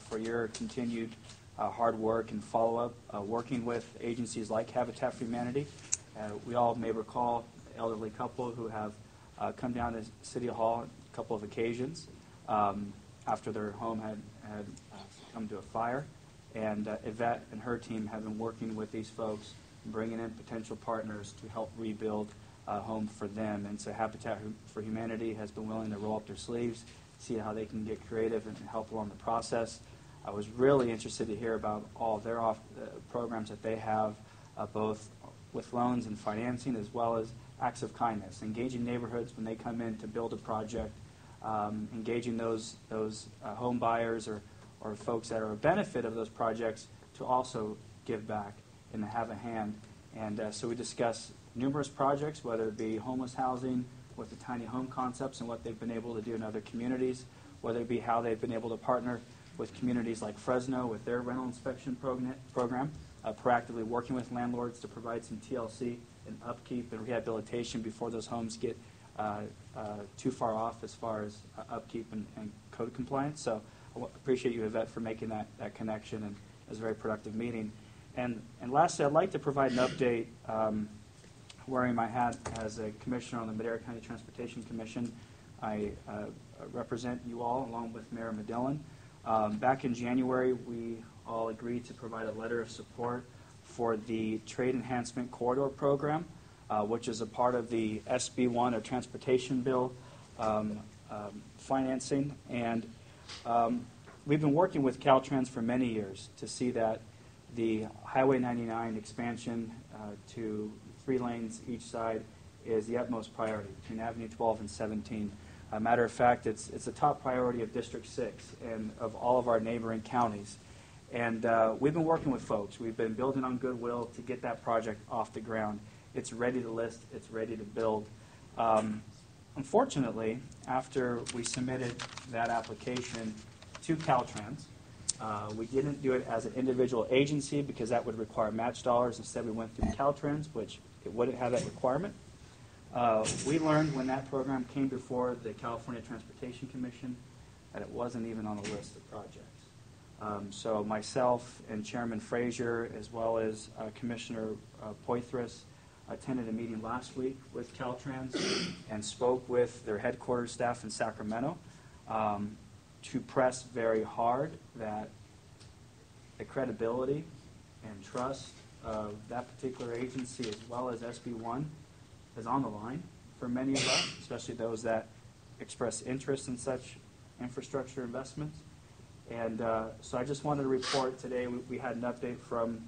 for your continued hard work and follow-up, working with agencies like Habitat for Humanity. We all may recall an elderly couple who have come down to City Hall on a couple of occasions after their home had come to a fire. And Yvette and her team have been working with these folks, bringing in potential partners to help rebuild a home for them. And so Habitat for Humanity has been willing to roll up their sleeves, see how they can get creative and help along the process. I was really interested to hear about all their programs that they have, both with loans and financing, as well as acts of kindness, engaging neighborhoods when they come in to build a project, engaging those home buyers or folks that are a benefit of those projects to also give back and to have a hand. And so we discuss numerous projects, whether it be homeless housing with the tiny home concepts and what they've been able to do in other communities, whether it be how they've been able to partner with communities like Fresno with their rental inspection program, proactively working with landlords to provide some TLC and upkeep and rehabilitation before those homes get too far off as far as upkeep and code compliance. So I appreciate you, Yvette, for making that connection, and it was a very productive meeting. And lastly, I'd like to provide an update wearing my hat as a commissioner on the Madera County Transportation Commission. I represent you all along with Mayor Medellin. Back in January, we all agreed to provide a letter of support for the Trade Enhancement Corridor Program, which is a part of the SB1 or Transportation Bill financing. And we've been working with Caltrans for many years to see that the Highway 99 expansion to 3 lanes each side is the utmost priority between Avenue 12 and 17. Matter of fact, it's a top priority of District 6 and of all of our neighboring counties. And we've been working with folks. We've been building on goodwill to get that project off the ground. It's ready to list. It's ready to build. Unfortunately, after we submitted that application to Caltrans, we didn't do it as an individual agency because that would require match dollars. Instead, we went through Caltrans, which it wouldn't have that requirement. We learned when that program came before the California Transportation Commission that it wasn't even on the list of projects. So myself and Chairman Frazier, as well as Commissioner Poitras, attended a meeting last week with Caltrans and spoke with their headquarters staff in Sacramento to press very hard that the credibility and trust of that particular agency, as well as SB1, is on the line for many of us, especially those that express interest in such infrastructure investments. And so I just wanted to report today, we had an update from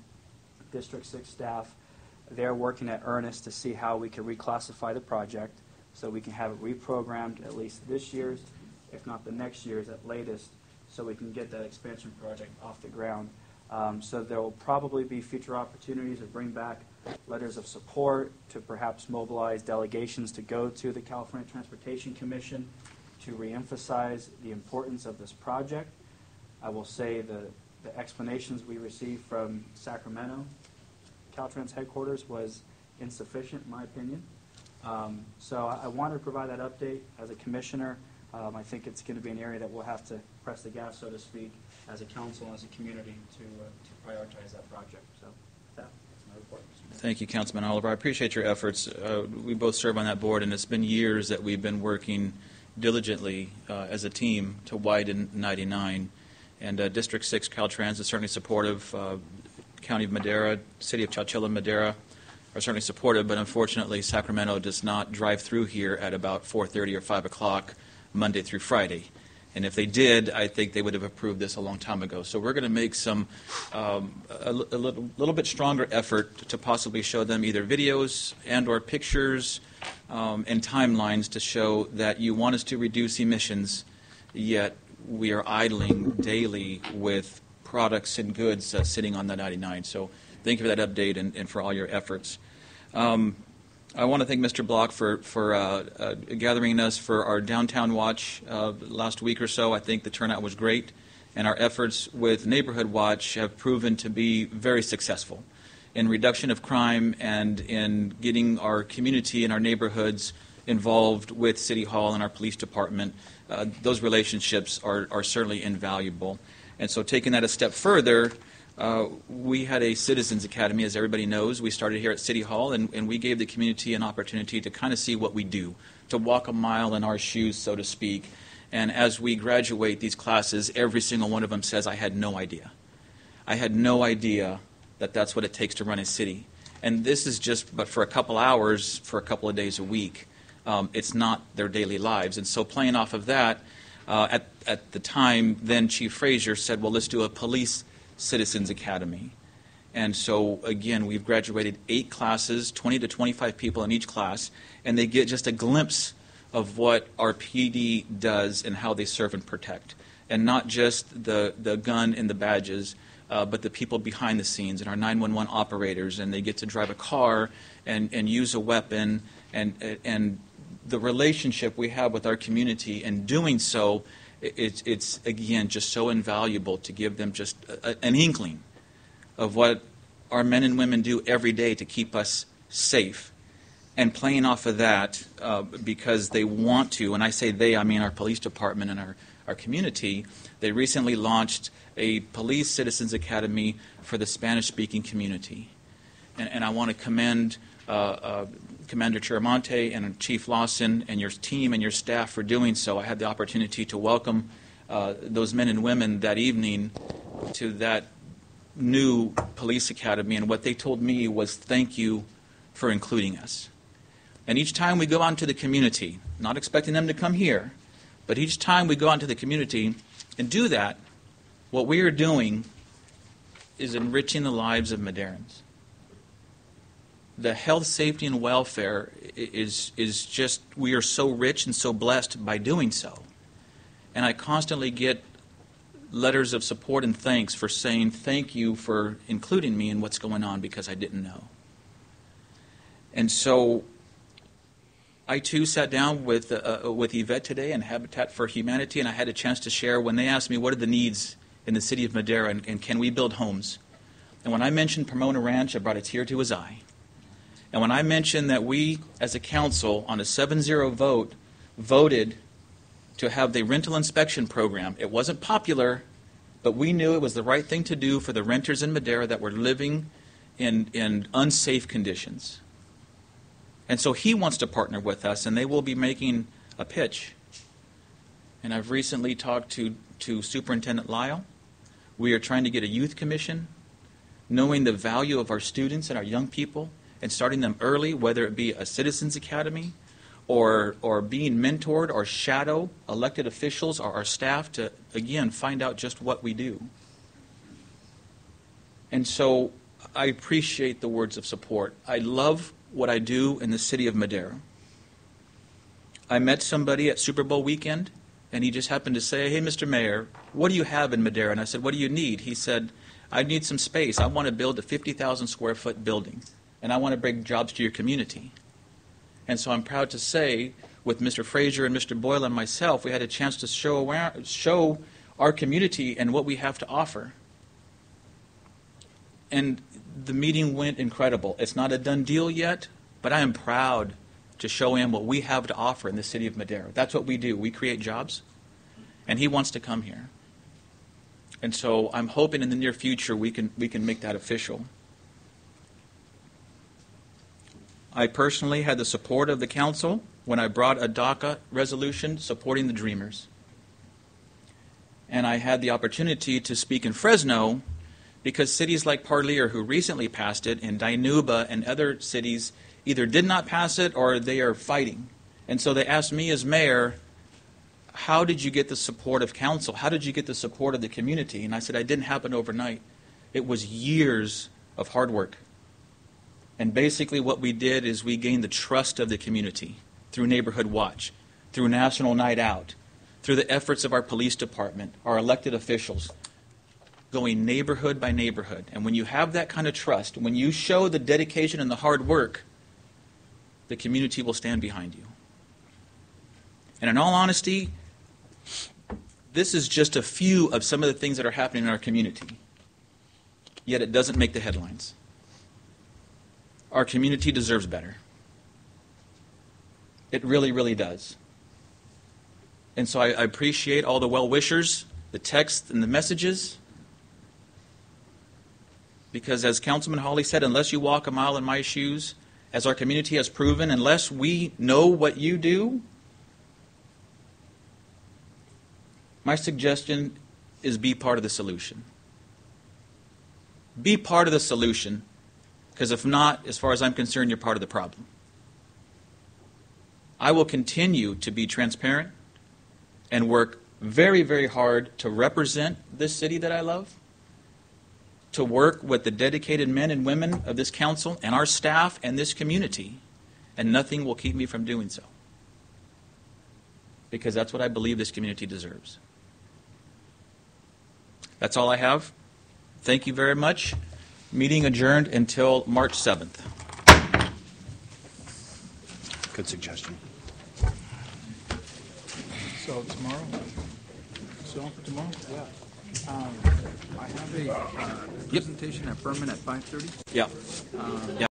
District 6 staff. They're working at earnest to see how we can reclassify the project so we can have it reprogrammed at least this year's, if not the next year's at latest, so we can get that expansion project off the ground. So there will probably be future opportunities to bring back letters of support, to perhaps mobilize delegations to go to the California Transportation Commission to reemphasize the importance of this project. I will say the explanations we received from Sacramento Caltrans headquarters was insufficient, in my opinion. So I wanted to provide that update as a commissioner. I think it's going to be an area that we'll have to press the gas, so to speak, as a council and as a community to prioritize that project. So that's my report. Thank you, Councilman Oliver. I appreciate your efforts. We both serve on that board, and it's been years that we've been working diligently as a team to widen 99. And District 6 Caltrans is certainly supportive. County of Madera, City of Chowchilla, Madera are certainly supportive, but unfortunately Sacramento does not drive through here at about 4:30 or 5 o'clock Monday through Friday. And if they did, I think they would have approved this a long time ago. So we're going to make some a little bit stronger effort to possibly show them either videos and or pictures and timelines to show that you want us to reduce emissions, yet we are idling daily with products and goods sitting on the 99. So thank you for that update and for all your efforts. I want to thank Mr. Block for gathering us for our Downtown Watch last week or so. I think the turnout was great, and our efforts with Neighborhood Watch have proven to be very successful in reduction of crime and in getting our community and our neighborhoods involved with City Hall and our police department. Those relationships are certainly invaluable. And so taking that a step further, we had a Citizens Academy, as everybody knows. We started here at City Hall, and we gave the community an opportunity to kind of see what we do, to walk a mile in our shoes, so to speak. And as we graduate these classes, every single one of them says, I had no idea. I had no idea that that's what it takes to run a city. And this is just but for a couple hours, for a couple of days a week. It's not their daily lives. And so playing off of that, at the time, then Chief Frazier said, well, let's do a police Citizens Academy. And so, again, we've graduated 8 classes, 20 to 25 people in each class, and they get just a glimpse of what our PD does and how they serve and protect. And not just the gun and the badges, but the people behind the scenes and our 911 operators, and they get to drive a car and use a weapon, and the relationship we have with our community, and doing so, it's again just so invaluable to give them just an inkling of what our men and women do every day to keep us safe. And playing off of that, because they want to, and I say they, I mean our police department and our community, they recently launched a Police Citizens Academy for the Spanish-speaking community. And I want to commend Commander Chiramonte and Chief Lawson and your team and your staff for doing so. I had the opportunity to welcome those men and women that evening to that new police academy, and what they told me was thank you for including us. And each time we go out into the community, not expecting them to come here, but each time we go out into the community and do that, what we are doing is enriching the lives of Maderans. The health, safety, and welfare is just, we are so rich and so blessed by doing so. And I constantly get letters of support and thanks for saying thank you for including me in what's going on because I didn't know. And so I too sat down with Yvette today and Habitat for Humanity, and I had a chance to share when they asked me what are the needs in the city of Madera and can we build homes. And when I mentioned Pomona Ranch, I brought a tear to his eye. And when I mentioned that we, as a council, on a 7-0 vote, voted to have the rental inspection program, it wasn't popular, but we knew it was the right thing to do for the renters in Madera that were living in unsafe conditions. And so he wants to partner with us, and they will be making a pitch. And I've recently talked to Superintendent Lyle. We are trying to get a youth commission, knowing the value of our students and our young people, and starting them early, whether it be a Citizens Academy or being mentored or shadow elected officials or our staff to, again, find out just what we do. And so I appreciate the words of support. I love what I do in the city of Madera. I met somebody at Super Bowl weekend, and he just happened to say, hey, Mr. Mayor, what do you have in Madera? And I said, what do you need? He said, I need some space. I want to build a 50,000 square foot building, and I want to bring jobs to your community. And so I'm proud to say, with Mr. Frazier and Mr. Boyle and myself, we had a chance to show our community and what we have to offer. And the meeting went incredible. It's not a done deal yet, but I am proud to show him what we have to offer in the city of Madera. That's what we do. We create jobs, and he wants to come here. And so I'm hoping in the near future we can make that official. I personally had the support of the council when I brought a DACA resolution supporting the Dreamers. And I had the opportunity to speak in Fresno because cities like Parlier, who recently passed it, and Dinuba and other cities either did not pass it or they are fighting. And so they asked me as mayor, how did you get the support of council? How did you get the support of the community? And I said, it didn't happen overnight. It was years of hard work. And basically what we did is we gained the trust of the community through Neighborhood Watch, through National Night Out, through the efforts of our police department, our elected officials, going neighborhood by neighborhood. And when you have that kind of trust, when you show the dedication and the hard work, the community will stand behind you. And in all honesty, this is just a few of some of the things that are happening in our community. Yet it doesn't make the headlines. Our community deserves better. It really, really does. And so I appreciate all the well-wishers, the texts and the messages. Because as Councilman Hawley said, unless you walk a mile in my shoes, as our community has proven, unless we know what you do, my suggestion is be part of the solution. Be part of the solution, because if not, as far as I'm concerned, you're part of the problem. I will continue to be transparent and work very, very hard to represent this city that I love, to work with the dedicated men and women of this council and our staff and this community, and nothing will keep me from doing so. Because that's what I believe this community deserves. That's all I have. Thank you very much. Meeting adjourned until March 7th. Good suggestion. So tomorrow? So on for tomorrow? Yeah. I have a presentation at Furman at 5:30. Yeah. Yeah.